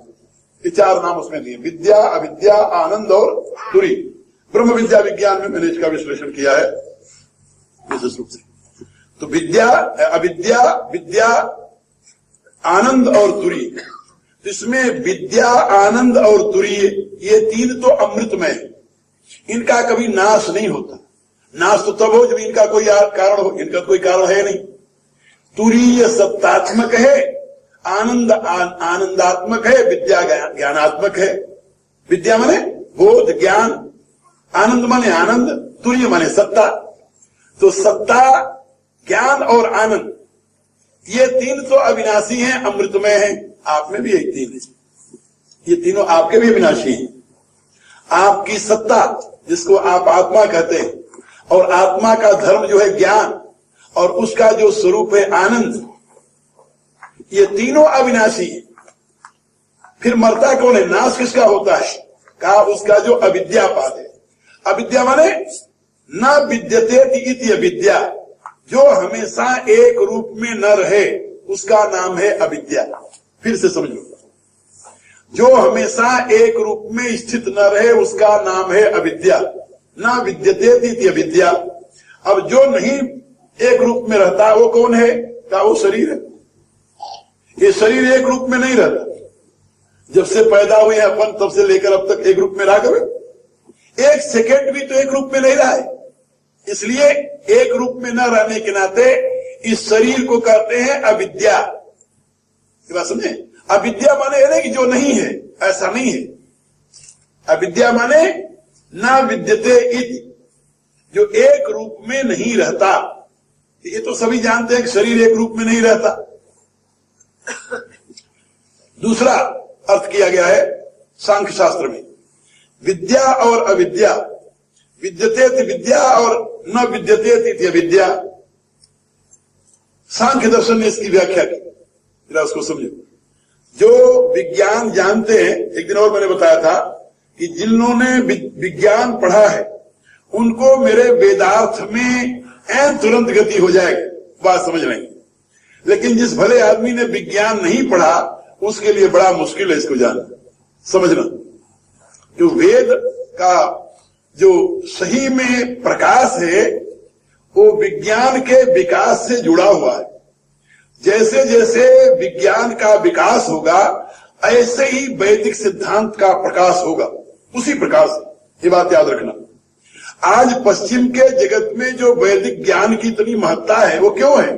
ये चार नाम उसमें दिए। विद्या, अविद्या, आनंद और तुरी। ब्रह्म विद्या विज्ञान में मैंने इसका विश्लेषण किया है विशेष रूप से। तो विद्या, अविद्या, विद्या, आनंद और तुरी, इसमें विद्या, आनंद और तुरी ये तीन तो अमृतमय है, इनका कभी नाश नहीं होता। नाश तो तब हो जब इनका कोई कारण हो, इनका कोई कारण है नहीं। तुरीय सत्तात्मक है, आनंद आनंदात्मक है, विद्या ज्ञानात्मक है। विद्या माने बोध ज्ञान, आनंद माने आनंद, तुरीय माने सत्ता। तो सत्ता, ज्ञान और आनंद ये तीन तो अविनाशी हैं, अमृतमय हैं। आप में भी एक तीन है, ये तीनों आपके भी अविनाशी हैं। आपकी सत्ता जिसको आप आत्मा कहते हैं, और आत्मा का धर्म जो है ज्ञान, और उसका जो स्वरूप है आनंद, ये तीनों अविनाशी है। फिर मरता कौन है? नाश किसका होता है? कहा उसका जो अविद्यापाद है। अविद्या माने न विद्यते इति अविद्या, जो हमेशा एक रूप में न रहे उसका नाम है अविद्या। फिर से समझ लो, जो हमेशा एक रूप में स्थित न रहे उसका नाम है अविद्या। न विद्यते इति अविद्या। अब जो नहीं एक रूप में रहता वो कौन है? क्या वो शरीर है। ये शरीर एक रूप में नहीं रहता। जब से पैदा हुए अपन तब से लेकर अब तक एक रूप में रहा कभी? एक सेकेंड भी तो एक रूप में नहीं रहा है। इसलिए एक रूप में न रहने के नाते इस शरीर को कहते हैं अविद्या। ये बात समझे? अविद्या माने है ना कि जो नहीं है, ऐसा नहीं है। अविद्या माने न विद्यते इति, जो एक रूप में नहीं रहता। ये तो सभी जानते हैं कि शरीर एक रूप में नहीं रहता। दूसरा अर्थ किया गया है सांख्य शास्त्र में, विद्या और अविद्या, विद्यते विद्या और न विद्यते अविद्या। सांख्य दर्शन ने इसकी व्याख्या की, जरा उसको समझो। जो विज्ञान जानते हैं, एक दिन और मैंने बताया था कि जिन्होंने विज्ञान पढ़ा है उनको मेरे वेदार्थ में तुरंत गति हो जाएगी, बात समझ लेंगे। लेकिन जिस भले आदमी ने विज्ञान नहीं पढ़ा उसके लिए बड़ा मुश्किल है इसको जानना, समझना। जो वेद का जो सही में प्रकाश है वो विज्ञान के विकास से जुड़ा हुआ है। जैसे जैसे विज्ञान का विकास होगा ऐसे ही वैदिक सिद्धांत का प्रकाश होगा, उसी प्रकार से। ये बात याद रखना। आज पश्चिम के जगत में जो वैदिक ज्ञान की इतनी महत्ता है वो क्यों है?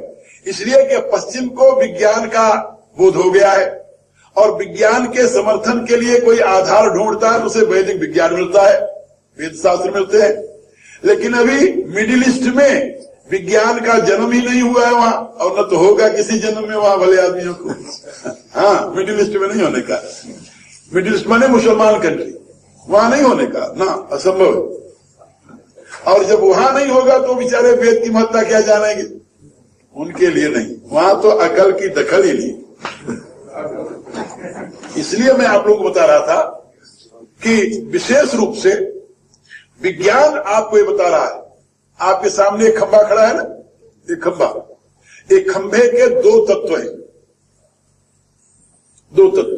इसलिए कि पश्चिम को विज्ञान का बोध हो गया है, और विज्ञान के समर्थन के लिए कोई आधार ढूंढता है तो उसे वैदिक विज्ञान मिलता है, वेद शास्त्र मिलते हैं। लेकिन अभी मिडिल ईस्ट में विज्ञान का जन्म ही नहीं हुआ है वहां, और न तो होगा किसी जन्म में वहां भले आदमियों को। हाँ, मिडिल ईस्ट में नहीं होने का। मिडिल ईस्ट माने मुसलमान कंट्री, वहां नहीं होने का ना, असंभव है। और जब वहां नहीं होगा तो बेचारे वेद की महत्ता क्या जानेंगे? उनके लिए नहीं, वहां तो अकल की दखल ही नहीं। इसलिए मैं आप लोगों को बता रहा था कि विशेष रूप से विज्ञान आपको ये बता रहा है। आपके सामने एक खंभा खड़ा है ना, एक खंभा, एक खंभे के दो तत्व हैं, दो तत्व।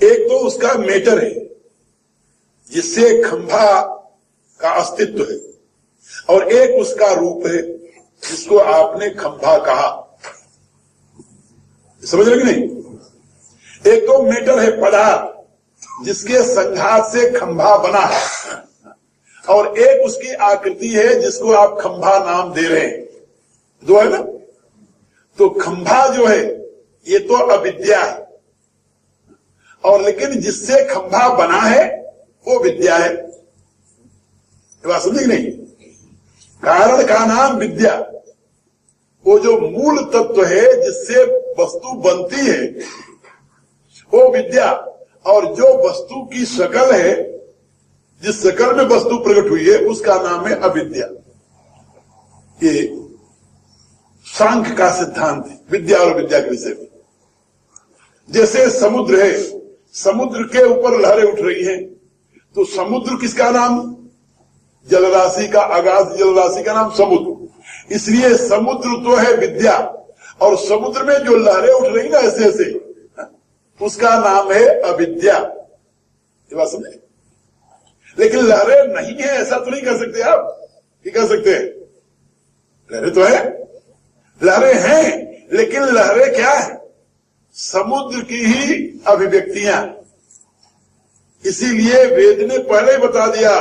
एक तो उसका मेटर है जिससे खंभा का अस्तित्व है, और एक उसका रूप है जिसको आपने खंभा कहा। समझ रहे कि नहीं? एक तो मेटर है पदार्थ जिसके संघात से खंभा बना है, और एक उसकी आकृति है जिसको आप खंभा नाम दे रहे हैं। दो है ना? तो खंभा जो है ये तो अविद्या है, और लेकिन जिससे खंभा बना है वो विद्या है। ये बात समझे नहीं? कारण का नाम विद्या, वो जो मूल तत्व है जिससे वस्तु बनती है वो विद्या, और जो वस्तु की शकल है, जिस शकल में वस्तु प्रकट हुई है, उसका नाम है अविद्या। ये सांख्य का सिद्धांत है विद्या और विद्या के विषय में। जैसे समुद्र है, समुद्र के ऊपर लहरें उठ रही हैं, तो समुद्र किसका नाम? जलराशि का, अगाध जलराशि का नाम समुद्र। इसलिए समुद्र तो है विद्या, और समुद्र में जो लहरें उठ रही ना ऐसे ऐसे, उसका नाम है अविद्या। ये बात समझे? लेकिन लहरें नहीं है ऐसा तो नहीं कह सकते आप, क्या कह सकते हैं? लहरें तो है, लहरें हैं, लेकिन लहरें क्या है? समुद्र की ही अभिव्यक्तियां। इसीलिए वेद ने पहले ही बता दिया,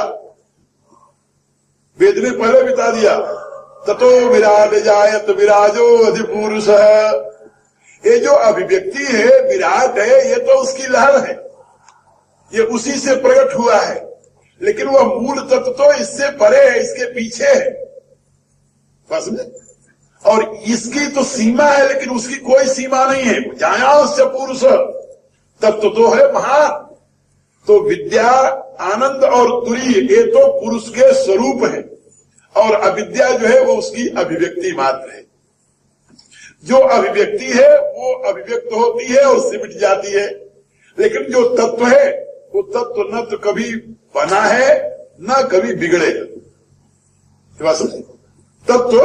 वेद ने पहले बता दिया, ततो विराट जायत विराजो अधिपुरुष। ये जो अभिव्यक्ति है, विराट है, ये तो उसकी लहर है, ये उसी से प्रकट हुआ है, लेकिन वह मूल तत्व तो इससे परे है, इसके पीछे है। बस में, और इसकी तो सीमा है, लेकिन उसकी कोई सीमा नहीं है। जायास्य पुरुष तत्व तो है महान। तो विद्या, आनंद और तुरीय ये तो पुरुष के स्वरूप है, और अविद्या जो है वो उसकी अभिव्यक्ति मात्र है। जो अभिव्यक्ति है वो अभिव्यक्त होती है और सिमट जाती है, लेकिन जो तत्व है वो तत्व न तो कभी बना है न कभी बिगड़ेगा। तत्व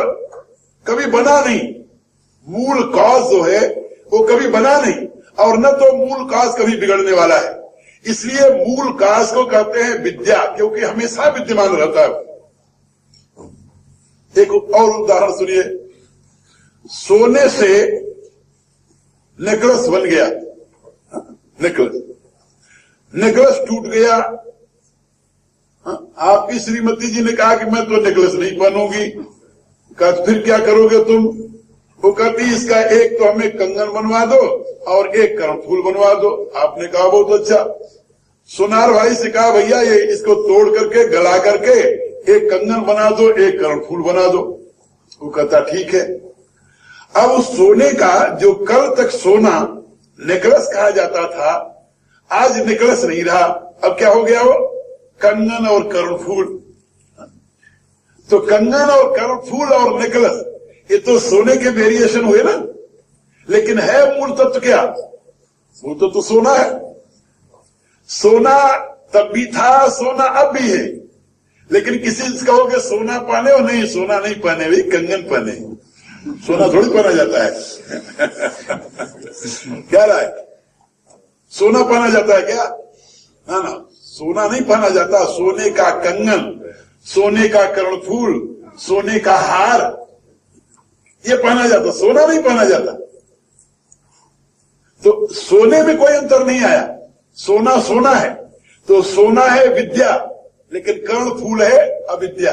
कभी बना नहीं, मूल कॉज जो है वो कभी बना नहीं, और न तो मूल कॉज कभी बिगड़ने वाला है। इसलिए मूल कॉज को कहते हैं विद्या, क्योंकि हमेशा विद्यमान रहता है। एक और उदाहरण सुनिए। सोने से नेकलेस बन गया, नेकलेस टूट गया। आपकी श्रीमती जी ने कहा कि मैं तो नेकलेस नहीं पहनूंगी। कहा फिर क्या करोगे तुम? वो कहती इसका एक तो हमें कंगन बनवा दो और एक कर्णफूल बनवा दो। आपने कहा बहुत अच्छा। सुनार भाई से कहा भैया ये इसको तोड़ करके गला करके एक कंगन बना दो, एक कर्णफूल बना दो। वो कहता ठीक है। अब उस सोने का जो कल तक सोना नेकलेस कहा जाता था, आज नेकलेस नहीं रहा, अब क्या हो गया? वो कंगन और कर्णफूल। तो कंगन और कर्णफूल और नेकलेस ये तो सोने के वेरिएशन हुए ना, लेकिन है मूल तत्व क्या? मूल तत्व तो सोना है। सोना तब भी था, सोना अब भी है। लेकिन किसी से कहोगे सोना पहने हो, नहीं सोना नहीं पहने, भाई कंगन पहने। सोना थोड़ी पहना जाता है। क्या रहा है? सोना पहना जाता है क्या? ना ना, सोना नहीं पहना जाता। सोने का कंगन, सोने का कर्णफूल, सोने का हार, ये पहना जाता, सोना नहीं पहना जाता। तो सोने में कोई अंतर नहीं आया, सोना सोना है। तो सोना है विद्या, लेकिन कर्णफूल है अविद्या,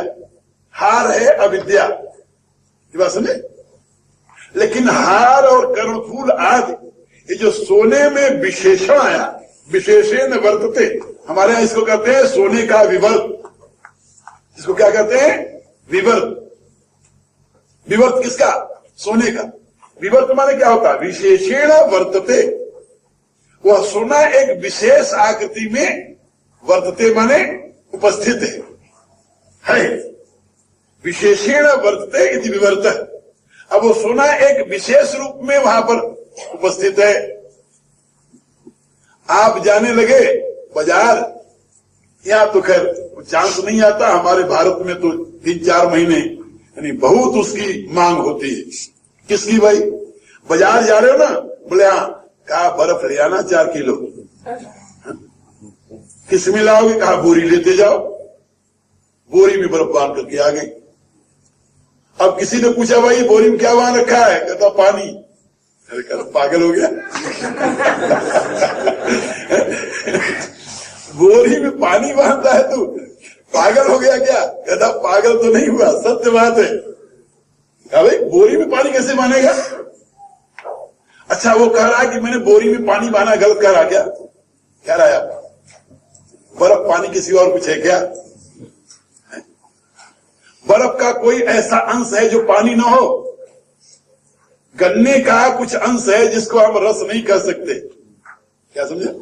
हार है अविद्या। ये बात समझे? लेकिन हार और कर्णफूल आदि ये जो सोने में विशेषण आया, विशेषण वर्तते, हमारे यहां इसको कहते हैं सोने का विवर्त। इसको क्या कहते हैं? विवर्त। विवर्त किसका? सोने का। विवर्त माने क्या होता है? विशेषण वर्तते। वह सोना एक विशेष आकृति में वर्तते माने उपस्थित है। विशेषण वर्तते इति विवर्त। अब वो सोना एक विशेष रूप में वहां पर उपस्थित है। आप जाने लगे बाजार, यहाँ तो खैर चांस नहीं आता, हमारे भारत में तो 3-4 महीने यानी बहुत उसकी मांग होती है। किसकी भाई? बाजार जा रहे हो ना, बोले हाँ, कहा बर्फ ले आना 4 किलो। किस में लाओगे? कहा बोरी लेते जाओ। बोरी में बर्फ बांध करके आ गई। अब किसी ने पूछा भाई बोरी में क्या बांध रखा है? कहता पानी। अरे कहता पागल हो गया। बोरी में पानी बांधता है तू, पागल हो गया क्या? कहता पागल तो नहीं हुआ, सत्य बात है। कहा भाई बोरी में पानी कैसे बांधेगा? अच्छा वो कह रहा है कि मैंने बोरी में पानी बांधा, गलत कह रहा क्या? कह रहा है आप बर्फ पानी किसी और कुछ है क्या? बर्फ का कोई ऐसा अंश है जो पानी ना हो? गन्ने का कुछ अंश है जिसको हम रस नहीं कह सकते। क्या समझे?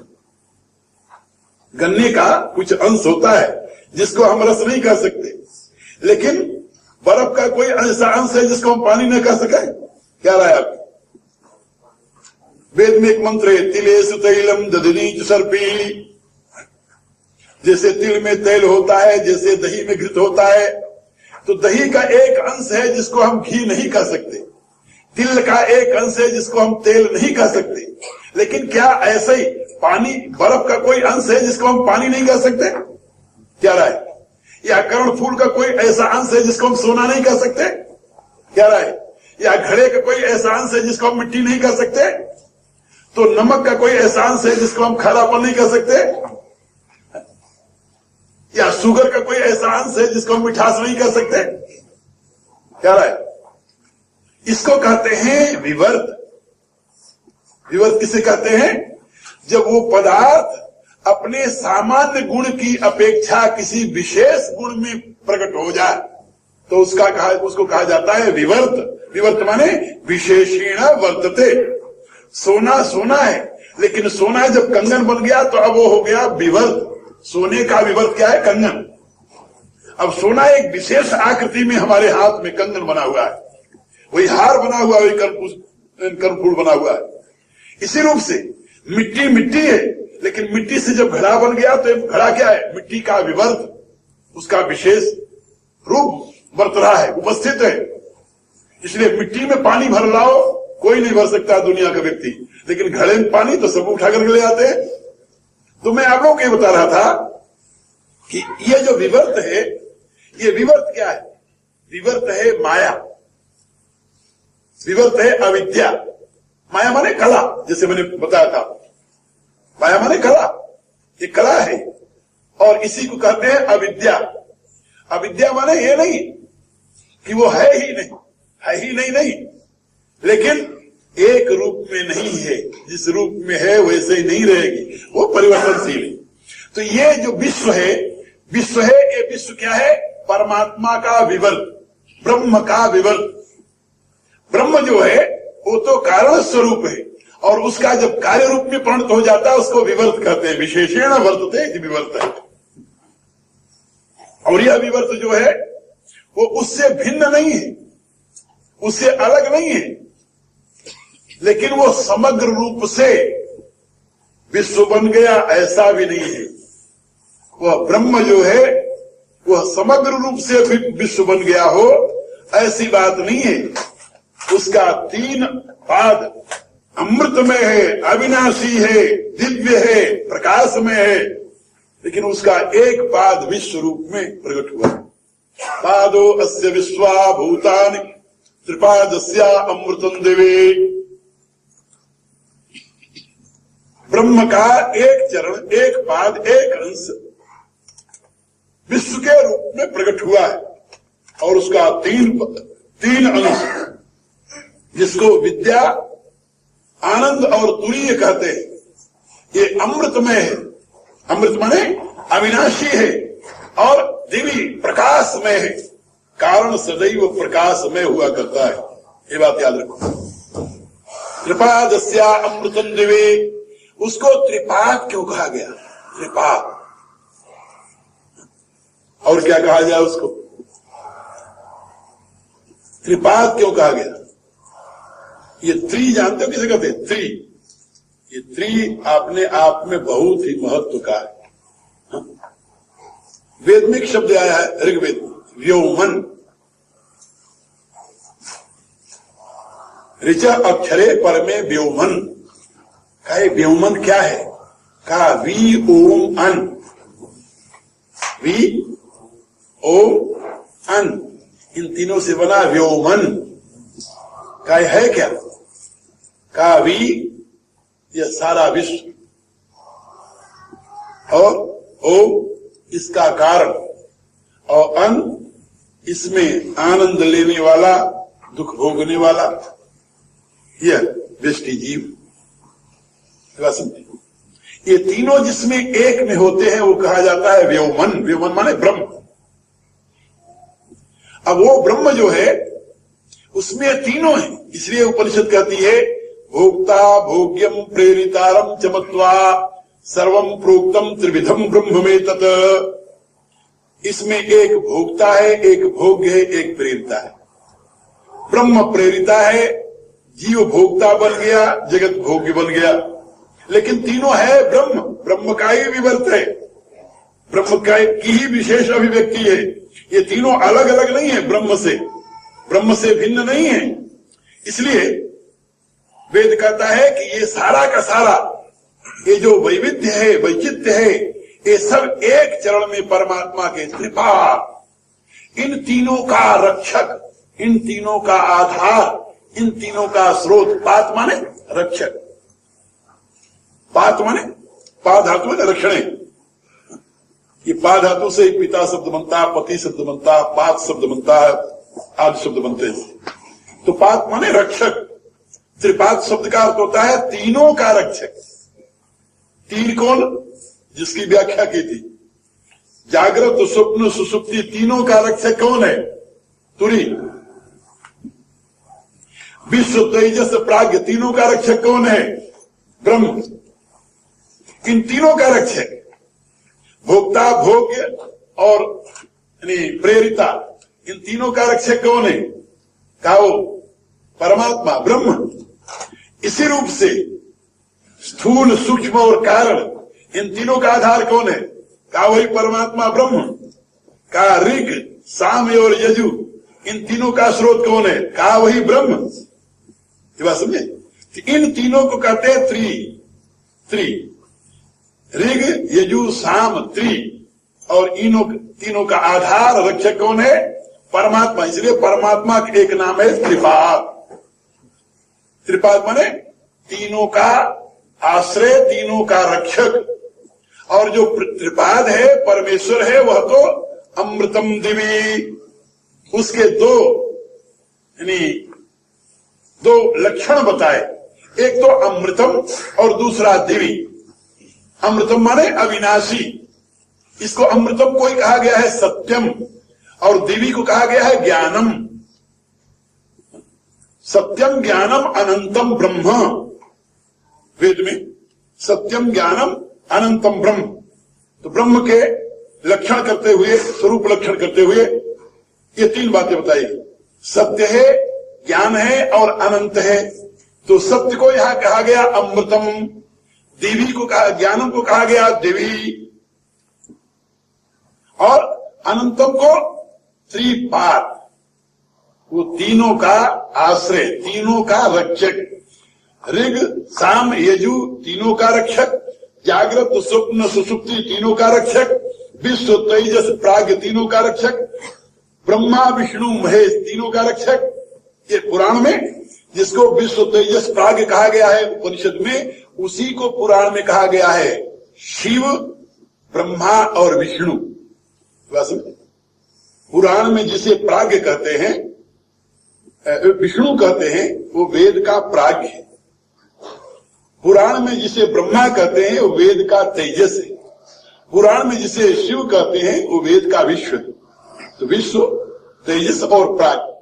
गन्ने का कुछ अंश होता है जिसको हम रस नहीं कह सकते, लेकिन बर्फ का कोई ऐसा अंश है जिसको हम पानी नहीं कह सके। क्या रहा है आप? वेद में एक मंत्र है, तिलेषु तैलम दधनी सर्पी। जैसे तिल में तेल होता है, जैसे दही में घृत होता है, तो दही का एक अंश है जिसको हम घी नहीं कह सकते, तिल का एक अंश है जिसको हम तेल नहीं कह सकते, लेकिन क्या ऐसे ही पानी, बर्फ का कोई अंश है जिसको हम पानी नहीं कह सकते? क्या रहा है? या कर्ण फूल का कोई ऐसा अंश है जिसको हम सोना नहीं कह सकते? क्या रहा है? या घड़े का कोई ऐसा अंश है जिसको हम मिट्टी नहीं कह सकते? तो नमक का कोई ऐसा अंश है जिसको हम खारापन नहीं कह सकते? या शुगर का कोई ऐसा अंश है जिसको हम मिठास नहीं कह सकते? क्या रहा है? इसको कहते हैं विवर्त। विवर्त किसे कहते हैं? जब वो पदार्थ अपने सामान्य गुण की अपेक्षा किसी विशेष गुण में प्रकट हो जाए तो उसको कहा जाता है विवर्त। विवर्त माने विशेषण वर्तते। सोना सोना है, लेकिन सोना जब कंगन बन गया तो अब वो हो गया विवर्त। सोने का विवर्त क्या है? कंगन। अब सोना एक विशेष आकृति में हमारे हाथ में कंगन बना हुआ है, वही हार बना हुआ, वही कर्णफूल बना हुआ है। इसी रूप से मिट्टी मिट्टी है, लेकिन मिट्टी से जब घड़ा बन गया तो घड़ा क्या है? मिट्टी का विवर्त, उसका विशेष रूप बरत रहा है, उपस्थित है। इसलिए मिट्टी में पानी भर लाओ, कोई नहीं भर सकता दुनिया का व्यक्ति, लेकिन घड़े में पानी तो सब उठा करके ले आते हैं। तो मैं आप लोगों को ये बता रहा था कि ये जो विवर्त है, ये विवर्त क्या है? विवर्त है माया, विवर्त है अविद्या। माया माने कला, जैसे मैंने बताया था, माया माने कला, ये कला है, और इसी को कहते हैं अविद्या। अविद्या माने ये नहीं कि वो है ही नहीं, है ही नहीं, नहीं, लेकिन एक रूप में नहीं है, जिस रूप में है वैसे ही नहीं रहेगी, वो परिवर्तनशील है। तो ये जो विश्व है, ये विश्व क्या है? परमात्मा का विवर्त, ब्रह्म का विवर्त। ब्रह्म जो है वो तो कारण स्वरूप है, और उसका जब कार्य रूप में परिणत हो जाता है उसको विवर्त कहते हैं। विशेषण वर्तते विवर्त है। और यह विवर्त जो है वो उससे भिन्न नहीं है, उससे अलग नहीं है, लेकिन वो समग्र रूप से विश्व बन गया ऐसा भी नहीं है। वह ब्रह्म जो है वह समग्र रूप से विश्व बन गया हो ऐसी बात नहीं है। उसका 3 पाद अमृतमय है, अविनाशी है, दिव्य है, प्रकाश में है, लेकिन उसका एक पाद विश्व रूप में प्रकट हुआ। पादो अस्य विश्वा भूतानि त्रिपादस्या अमृतम देवे। ब्रह्म का एक चरण, एक पाद, एक अंश विश्व के रूप में प्रकट हुआ है, और उसका 3 अंश, जिसको विद्या, आनंद और तुरीय कहते हैं, ये अमृतमय है। अमृत माने अविनाशी है, और दिव्य प्रकाशमय है। कारण सदैव प्रकाशमय हुआ करता है, ये बात याद रखो। त्रिपादस्या अमृतम दिवे, उसको त्रिपाद क्यों कहा गया? त्रिपाद, और क्या कहा जाए उसको? त्रिपाद क्यों कहा गया? ये त्रि जानते हो किसे कहते हैं? त्रि। ये त्रि अपने आप में बहुत ही महत्व का है। वेद में एक शब्द आया है ऋग्वेद में, व्योमन। ऋच अक्षरे परमे व्योमन। कहे व्योमन क्या है? कहा वी ओम अन। वी ओम अन, इन तीनों से बना व्योमन। कहे है क्या? कहा वी, यह सारा विश्व, और ओम इसका कारण, और अन इसमें आनंद लेने वाला, दुख भोगने वाला, यह व्यष्टि जीव। ये तीनों जिसमें एक में होते हैं वो कहा जाता है व्योमन। व्योमन माने ब्रह्म। अब वो ब्रह्म जो है उसमें तीनों है, इसलिए उपनिषद कहती है भोक्ता भोग्यम प्रेरितारम चमत्वा सर्वम प्रोक्तम त्रिविधम ब्रह्म में तत्। इसमें एक भोक्ता है, एक भोग्य है, एक प्रेरिता है। ब्रह्म प्रेरिता है, जीव भोक्ता बन गया, जगत भोग्य बन गया, लेकिन तीनों है ब्रह्म। ब्रह्म का ही विवर्त है, ब्रह्म का की ही विशेष अभिव्यक्ति है। ये तीनों अलग अलग नहीं है, ब्रह्म से भिन्न नहीं है। इसलिए वेद कहता है कि ये सारा का सारा, ये जो वैविध्य है, वैचित्र्य है, ये सब एक चरण में परमात्मा के त्रिपाद, इन तीनों का रक्षक, इन तीनों का आधार, इन तीनों का स्रोत। पात माने रक्षक, पात माने पा धातु है रक्षणे। ये पा धातु से पिता शब्द बनता है, पति शब्द बनता है, पात शब्द बनता है, आदि शब्द बनते हैं। तो पात माने रक्षक। त्रिपाद शब्द का अर्थ होता है तीनों का रक्षक। तीन कौन? जिसकी व्याख्या की थी, जागृत स्वप्न सुसुप्ति तीनों का रक्षक कौन है? तुरी। विश्व तेजस प्राग्ञ तीनों का रक्षक कौन है? ब्रह्म। इन तीनों का रक्षक भोक्ता भोग्य और प्रेरिता, इन तीनों का रक्षक कौन है? कहो परमात्मा ब्रह्म। इसी रूप से स्थूल सूक्ष्म और कारण, इन तीनों का आधार कौन है? कहा वही परमात्मा ब्रह्म। कहा ऋग साम और यजु, इन तीनों का स्रोत कौन है? कहा वही ब्रह्म। ये बात समझे? इन तीनों को कहते हैं त्रि। ऋग यजु साम त्रि, और इन तीनों का आधार रक्षक कौन है? परमात्मा। इसलिए परमात्मा का एक नाम है त्रिपाद। त्रिपाद माने तीनों का आश्रय, तीनों का रक्षक। और जो त्रिपाद है, परमेश्वर है, वह तो अमृतम दिवी। उसके दो लक्षण बताए, एक तो अमृतम और दूसरा दिवी। अमृतम माने अविनाशी, इसको अमृतम को ही कहा गया है सत्यम, और दिवी को कहा गया है ज्ञानम। सत्यम ज्ञानम अनंतम ब्रह्म। वेद में सत्यम ज्ञानम अनंतम ब्रह्म। तो ब्रह्म के लक्षण करते हुए, स्वरूप लक्षण करते हुए ये तीन बातें बताई। सत्य है, ज्ञान है और अनंत है। तो सत्य को यहां कहा गया अमृतम, देवी को कहा, ज्ञानम को कहा गया देवी, और अनंतम को त्रिपाद। वो तीनों का आश्रय, तीनों का रक्षक। ऋग साम यजु तीनों का रक्षक, जागृत स्वप्न सुसुप्ति तीनों का रक्षक, विश्व तेजस प्राग्ञ तीनों का रक्षक, ब्रह्मा विष्णु महेश तीनों का रक्षक। ये पुराण में जिसको विश्व तेजस प्राग्ञ कहा गया है उपनिषद में, उसी को पुराण में कहा गया है शिव, ब्रह्मा और विष्णु। पुराण में जिसे प्राग्ञ कहते हैं, विष्णु कहते हैं, वो वेद का प्राग्ञ है। पुराण में जिसे ब्रह्मा कहते हैं वो वेद का तेजस है। पुराण में जिसे शिव कहते हैं वो वेद का विश्व है। तो विश्व, तेजस और प्राग्ञ,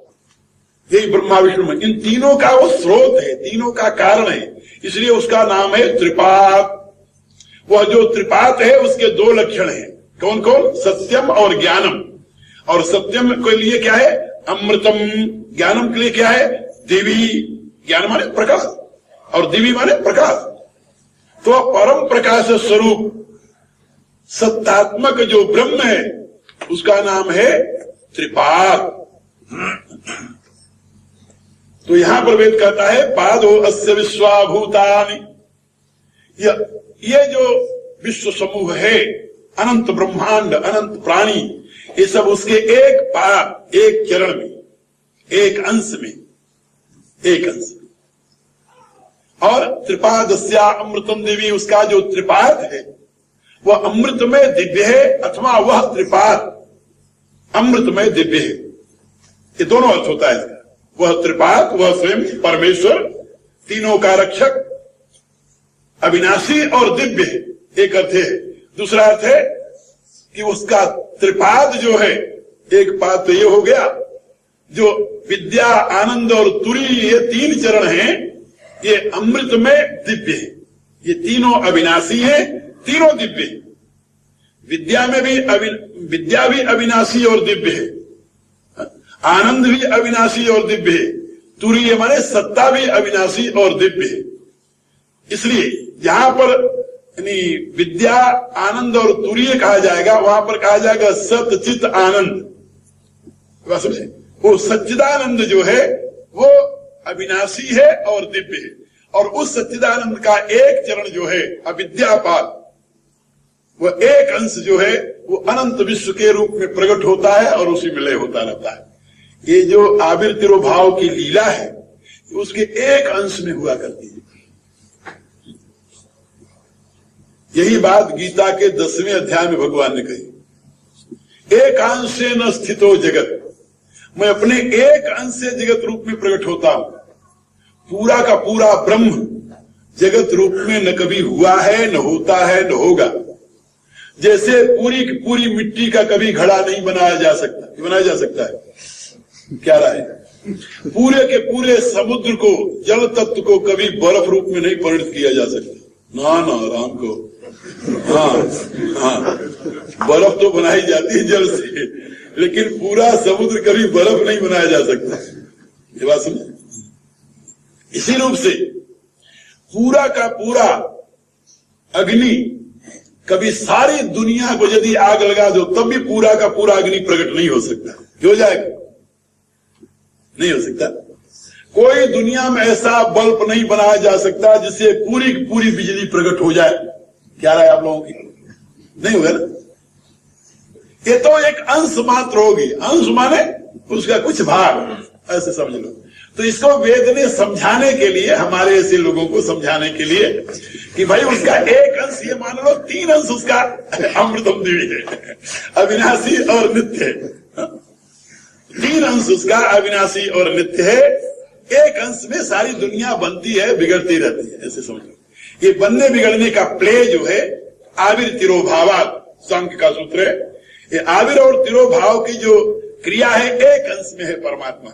यही ब्रह्मा विष्णु में, इन तीनों का वो स्रोत है, तीनों का कारण है। इसलिए उसका नाम है त्रिपाद। वह जो त्रिपाद है उसके दो लक्षण हैं। कौन कौन? सत्यम और ज्ञानम। और सत्यम के लिए क्या है? अमृतम। ज्ञानम के लिए क्या है? देवी। ज्ञान माने प्रकाश और दिव्य माने प्रकाश। तो परम प्रकाश स्वरूप सत्तात्मक जो ब्रह्म है उसका नाम है त्रिपाद। तो यहां पर वेद कहता है पादो अस्य विश्वाभूतानि। ये जो विश्व समूह है, अनंत ब्रह्मांड, अनंत प्राणी, ये सब उसके एक पाद, एक चरण में, एक अंश में, एक अंश में। और त्रिपादस्या अमृतम देवी, उसका जो त्रिपाद है वह अमृत में दिव्य है, अथवा वह त्रिपाद अमृत में दिव्य है। ये दोनों अर्थ होता है इसका। वह त्रिपाद, वह स्वयं परमेश्वर, तीनों का रक्षक, अविनाशी और दिव्य है, एक अर्थ है। दूसरा अर्थ है कि उसका त्रिपाद जो है, एक पाद तो ये हो गया, जो विद्या, आनंद और तुरी, ये तीन चरण हैं, ये अमृत में दिव्य है। ये तीनों अविनाशी है, तीनों दिव्य है। विद्या में भी विद्या भी अविनाशी और दिव्य है, आनंद भी अविनाशी और दिव्य है, तुरीय माने सत्ता भी अविनाशी और दिव्य है। इसलिए जहां पर विद्या, आनंद और तुरीय कहा जाएगा, वहां पर कहा जाएगा सत चित आनंद। समझे? वो सच्चिदानंद जो है वो अविनाशी है और दिव्य है। और उस सच्चिदानंद का एक चरण जो है अविद्यापाद, वह एक अंश जो है वो अनंत विश्व के रूप में प्रकट होता है और उसी में लय होता रहता है। ये जो आविर तिरोभाव की लीला है उसके एक अंश में हुआ करती है। यही बात गीता के 10वें अध्याय में भगवान ने कही, एकांशे न स्थितो जगत। मैं अपने एक अंश से जगत रूप में प्रकट होता हूं। पूरा का पूरा ब्रह्म जगत रूप में न कभी हुआ है, न होता है, न होगा। जैसे पूरी की पूरी मिट्टी का कभी घड़ा नहीं बनाया जा सकता, बनाया जा सकता है क्या राय? पूरे के पूरे समुद्र को, जल तत्व को कभी बर्फ रूप में नहीं परिणत किया जा सकता। ना ना राम को, हाँ, बर्फ तो बनाई जाती है जल से, लेकिन पूरा समुद्र कभी बर्फ नहीं बनाया जा सकता। ये बात समझे? इसी रूप से पूरा का पूरा अग्नि, कभी सारी दुनिया को यदि आग लगा दो तब भी पूरा का पूरा अग्नि प्रकट नहीं हो सकता। क्यों जाएगा? नहीं हो सकता। कोई दुनिया में ऐसा बल्ब नहीं बनाया जा सकता जिससे पूरी की पूरी बिजली प्रकट हो जाए। क्या राय आप लोगों की? नहीं होगा ना। ये तो एक अंश मात्र होगी। अंश माने उसका कुछ भाग, ऐसे समझ लो। तो इसको वेद ने समझाने के लिए, हमारे ऐसे लोगों को समझाने के लिए कि भाई उसका एक अंश, ये मान लो तीन अंश उसका अमृतम दिव्य है, अविनाशी और नित्य है। तीन अंश उसका अविनाशी और नित्य है। एक अंश में सारी दुनिया बनती है, बिगड़ती रहती है, ऐसे समझ लो। ये बनने बिगड़ने का प्ले जो है आविर तिरोभावात, सांख्य का सूत्र है। ये आविर और तिरोभाव की जो क्रिया है एक अंश में है परमात्मा।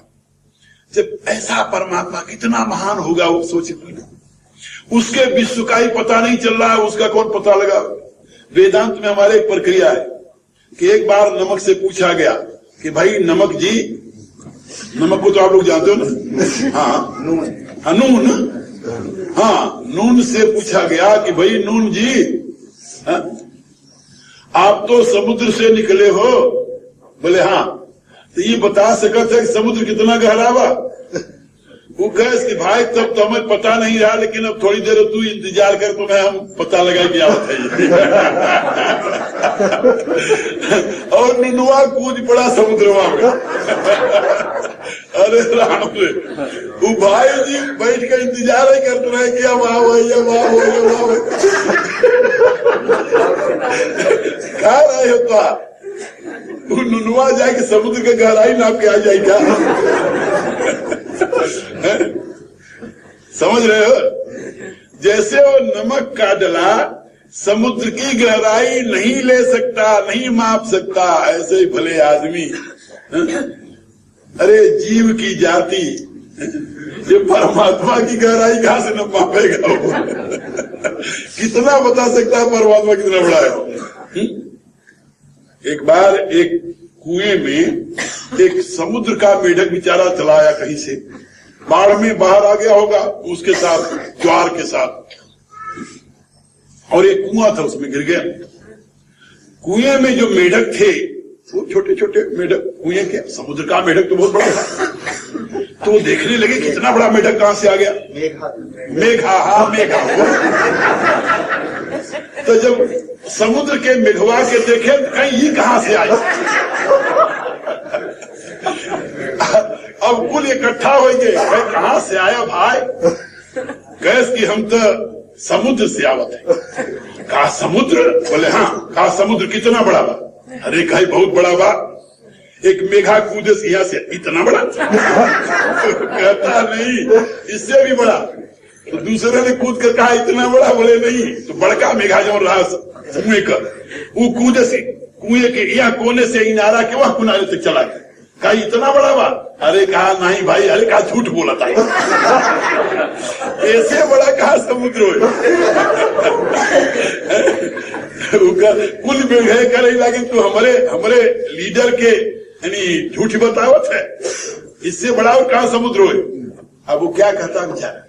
जब ऐसा परमात्मा कितना महान होगा वो सोचे, उसके विश्व का ही पता नहीं चल रहा है, उसका कौन पता लगा? वेदांत में हमारे एक प्रक्रिया है कि एक बार नमक से पूछा गया कि भाई नमक जी, नमक को तो आप लोग जानते हो ना, हाँ नून, हाँ नून से पूछा गया कि भाई नून जी, आप तो समुद्र से निकले हो। बोले हाँ, तो ये बता सकते है कि समुद्र कितना गहरा बा? वो कहे कि भाई तब तो हमें पता नहीं रहा, लेकिन अब थोड़ी देर तू इंतजार कर, तो मैं हम पता लगा क्या बताइए। और नुनुआ कूद पड़ा समुद्रमा में। अरे राम रे, वो भाई जी बैठ कर इंतजार ही करते रहे कि अब आओ भैया, वाह भैया, कहा रहे हो तो वो नुनुआ जाके समुद्र का गहराई नाप के आ जाएगा। समझ रहे हो? जैसे वो नमक का डला समुद्र की गहराई नहीं ले सकता, नहीं माप सकता, ऐसे ही भले आदमी, अरे जीव की जाति ये परमात्मा की गहराई कहां से न मापेगा वो? कितना बता सकता है परमात्मा कितना बड़ा है? एक बार एक कुएं में एक समुद्र का मेढक बेचारा चला आया कहीं से, बाढ़ में बाहर आ गया होगा उसके साथ, ज्वार के साथ, और एक कुआं था उसमें गिर गया। कुएं में जो मेढक थे वो छोटे छोटे मेढक, कुएं के, समुद्र का मेढक तो बहुत बड़ा था, तो देखने लगे कितना बड़ा मेढक कहां से आ गया। मेघा, हाँ मेघा। तो जब समुद्र के मेघवा के देखे कहीं ये कहां से आए। अब कुल इकट्ठा हो गए, कहां से आया भाई। गैस की हम तो समुद्र से आवत है। कहा समुद्र? बोले हाँ। कहा समुद्र कितना बड़ा बा? अरे कहा बहुत बड़ा बा। एक मेघा कूदे से यहाँ से, इतना बड़ा? कहता नहीं, इससे भी बड़ा। तो दूसरे ने कूद कर कहा इतना बड़ा? बोले नहीं। तो बड़का मेघा जो रहा कुएं का, वो कूदे से कुएं के यहाँ कोने से इनारा के वहां किनारे तक चला गया। कहा इतना बड़ा बा? अरे कहा नहीं भाई। अरे कहा झूठ बोला था। ऐसे बड़ा कहा समुद्र हो। कुल मेघे करे लगे तो हमारे लीडर के यानी झूठ बतावत है, इससे बड़ा और कहा समुद्र हो। अब वो क्या कहता बेचारा।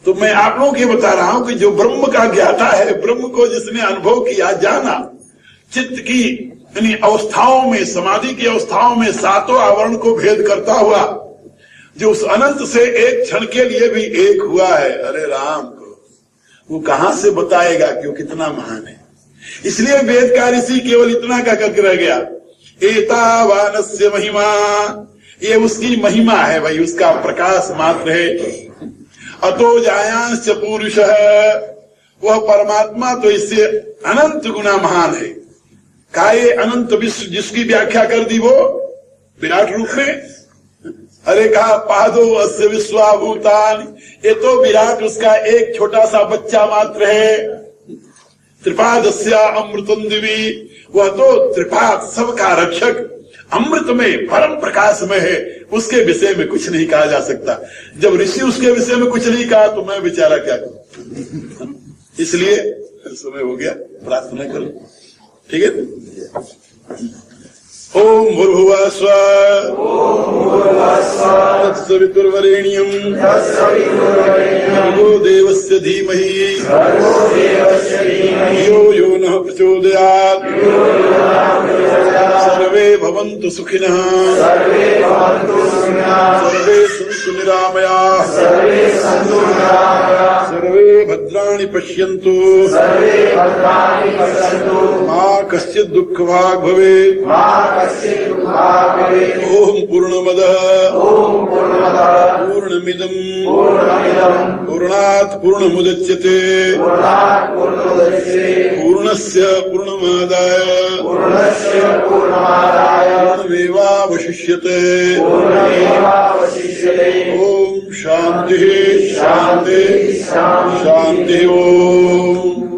तो मैं आप लोगों को बता रहा हूं कि जो ब्रह्म का ज्ञाता है, ब्रह्म को जिसने अनुभव किया, जाना, चित्त की यानी अवस्थाओं में, समाधि की अवस्थाओं में सातों आवरण को भेद करता हुआ जो उस अनंत से एक क्षण के लिए भी एक हुआ है, अरे राम को वो कहां से बताएगा कि वो कितना महान है। इसलिए वेद का ऋषि केवल इतना का करके रह गया, एतावानस्य महिमा, ये उसकी महिमा है भाई, उसका प्रकाश मात्र है। अतो जायांश पुरुष, वह परमात्मा तो इससे अनंत गुना महान है। काये अनंत विश्व, जिसकी व्याख्या कर दी वो विराट रूप में। अरे कहा पादो अस्य विश्वाभूतान, ये तो विराट उसका एक छोटा सा बच्चा मात्र है। त्रिपादस्या अमृतम दिवी, वह तो त्रिपाद सबका रक्षक अमृत में परम प्रकाश में है, उसके विषय में कुछ नहीं कहा जा सकता। जब ऋषि उसके विषय में कुछ नहीं कहा तो मैं बेचारा क्या करूं। इसलिए समय हो गया, प्रार्थना करो, ठीक है। ओम भूर्भुवः स्वः तत्सवितुर्वरेण्यं भर्गो देवस्य धीमहि धियो यो नः प्रचोदयात्। सर्वे भवन्तु सुखिनः, सर्वे सन्तु निरामयाः, सर्वे भद्राणि पश्यन्तु, मा कश्चित् दुःखभाग् भवेत्। ओम पूर्णमदः पूर्णमिदं पूर्णात् पूर्णमुदच्यते पूर्णस्य पूर्णमादाय पूर्णमेवावशिष्यते। ओम शांति शांति शांति। ओम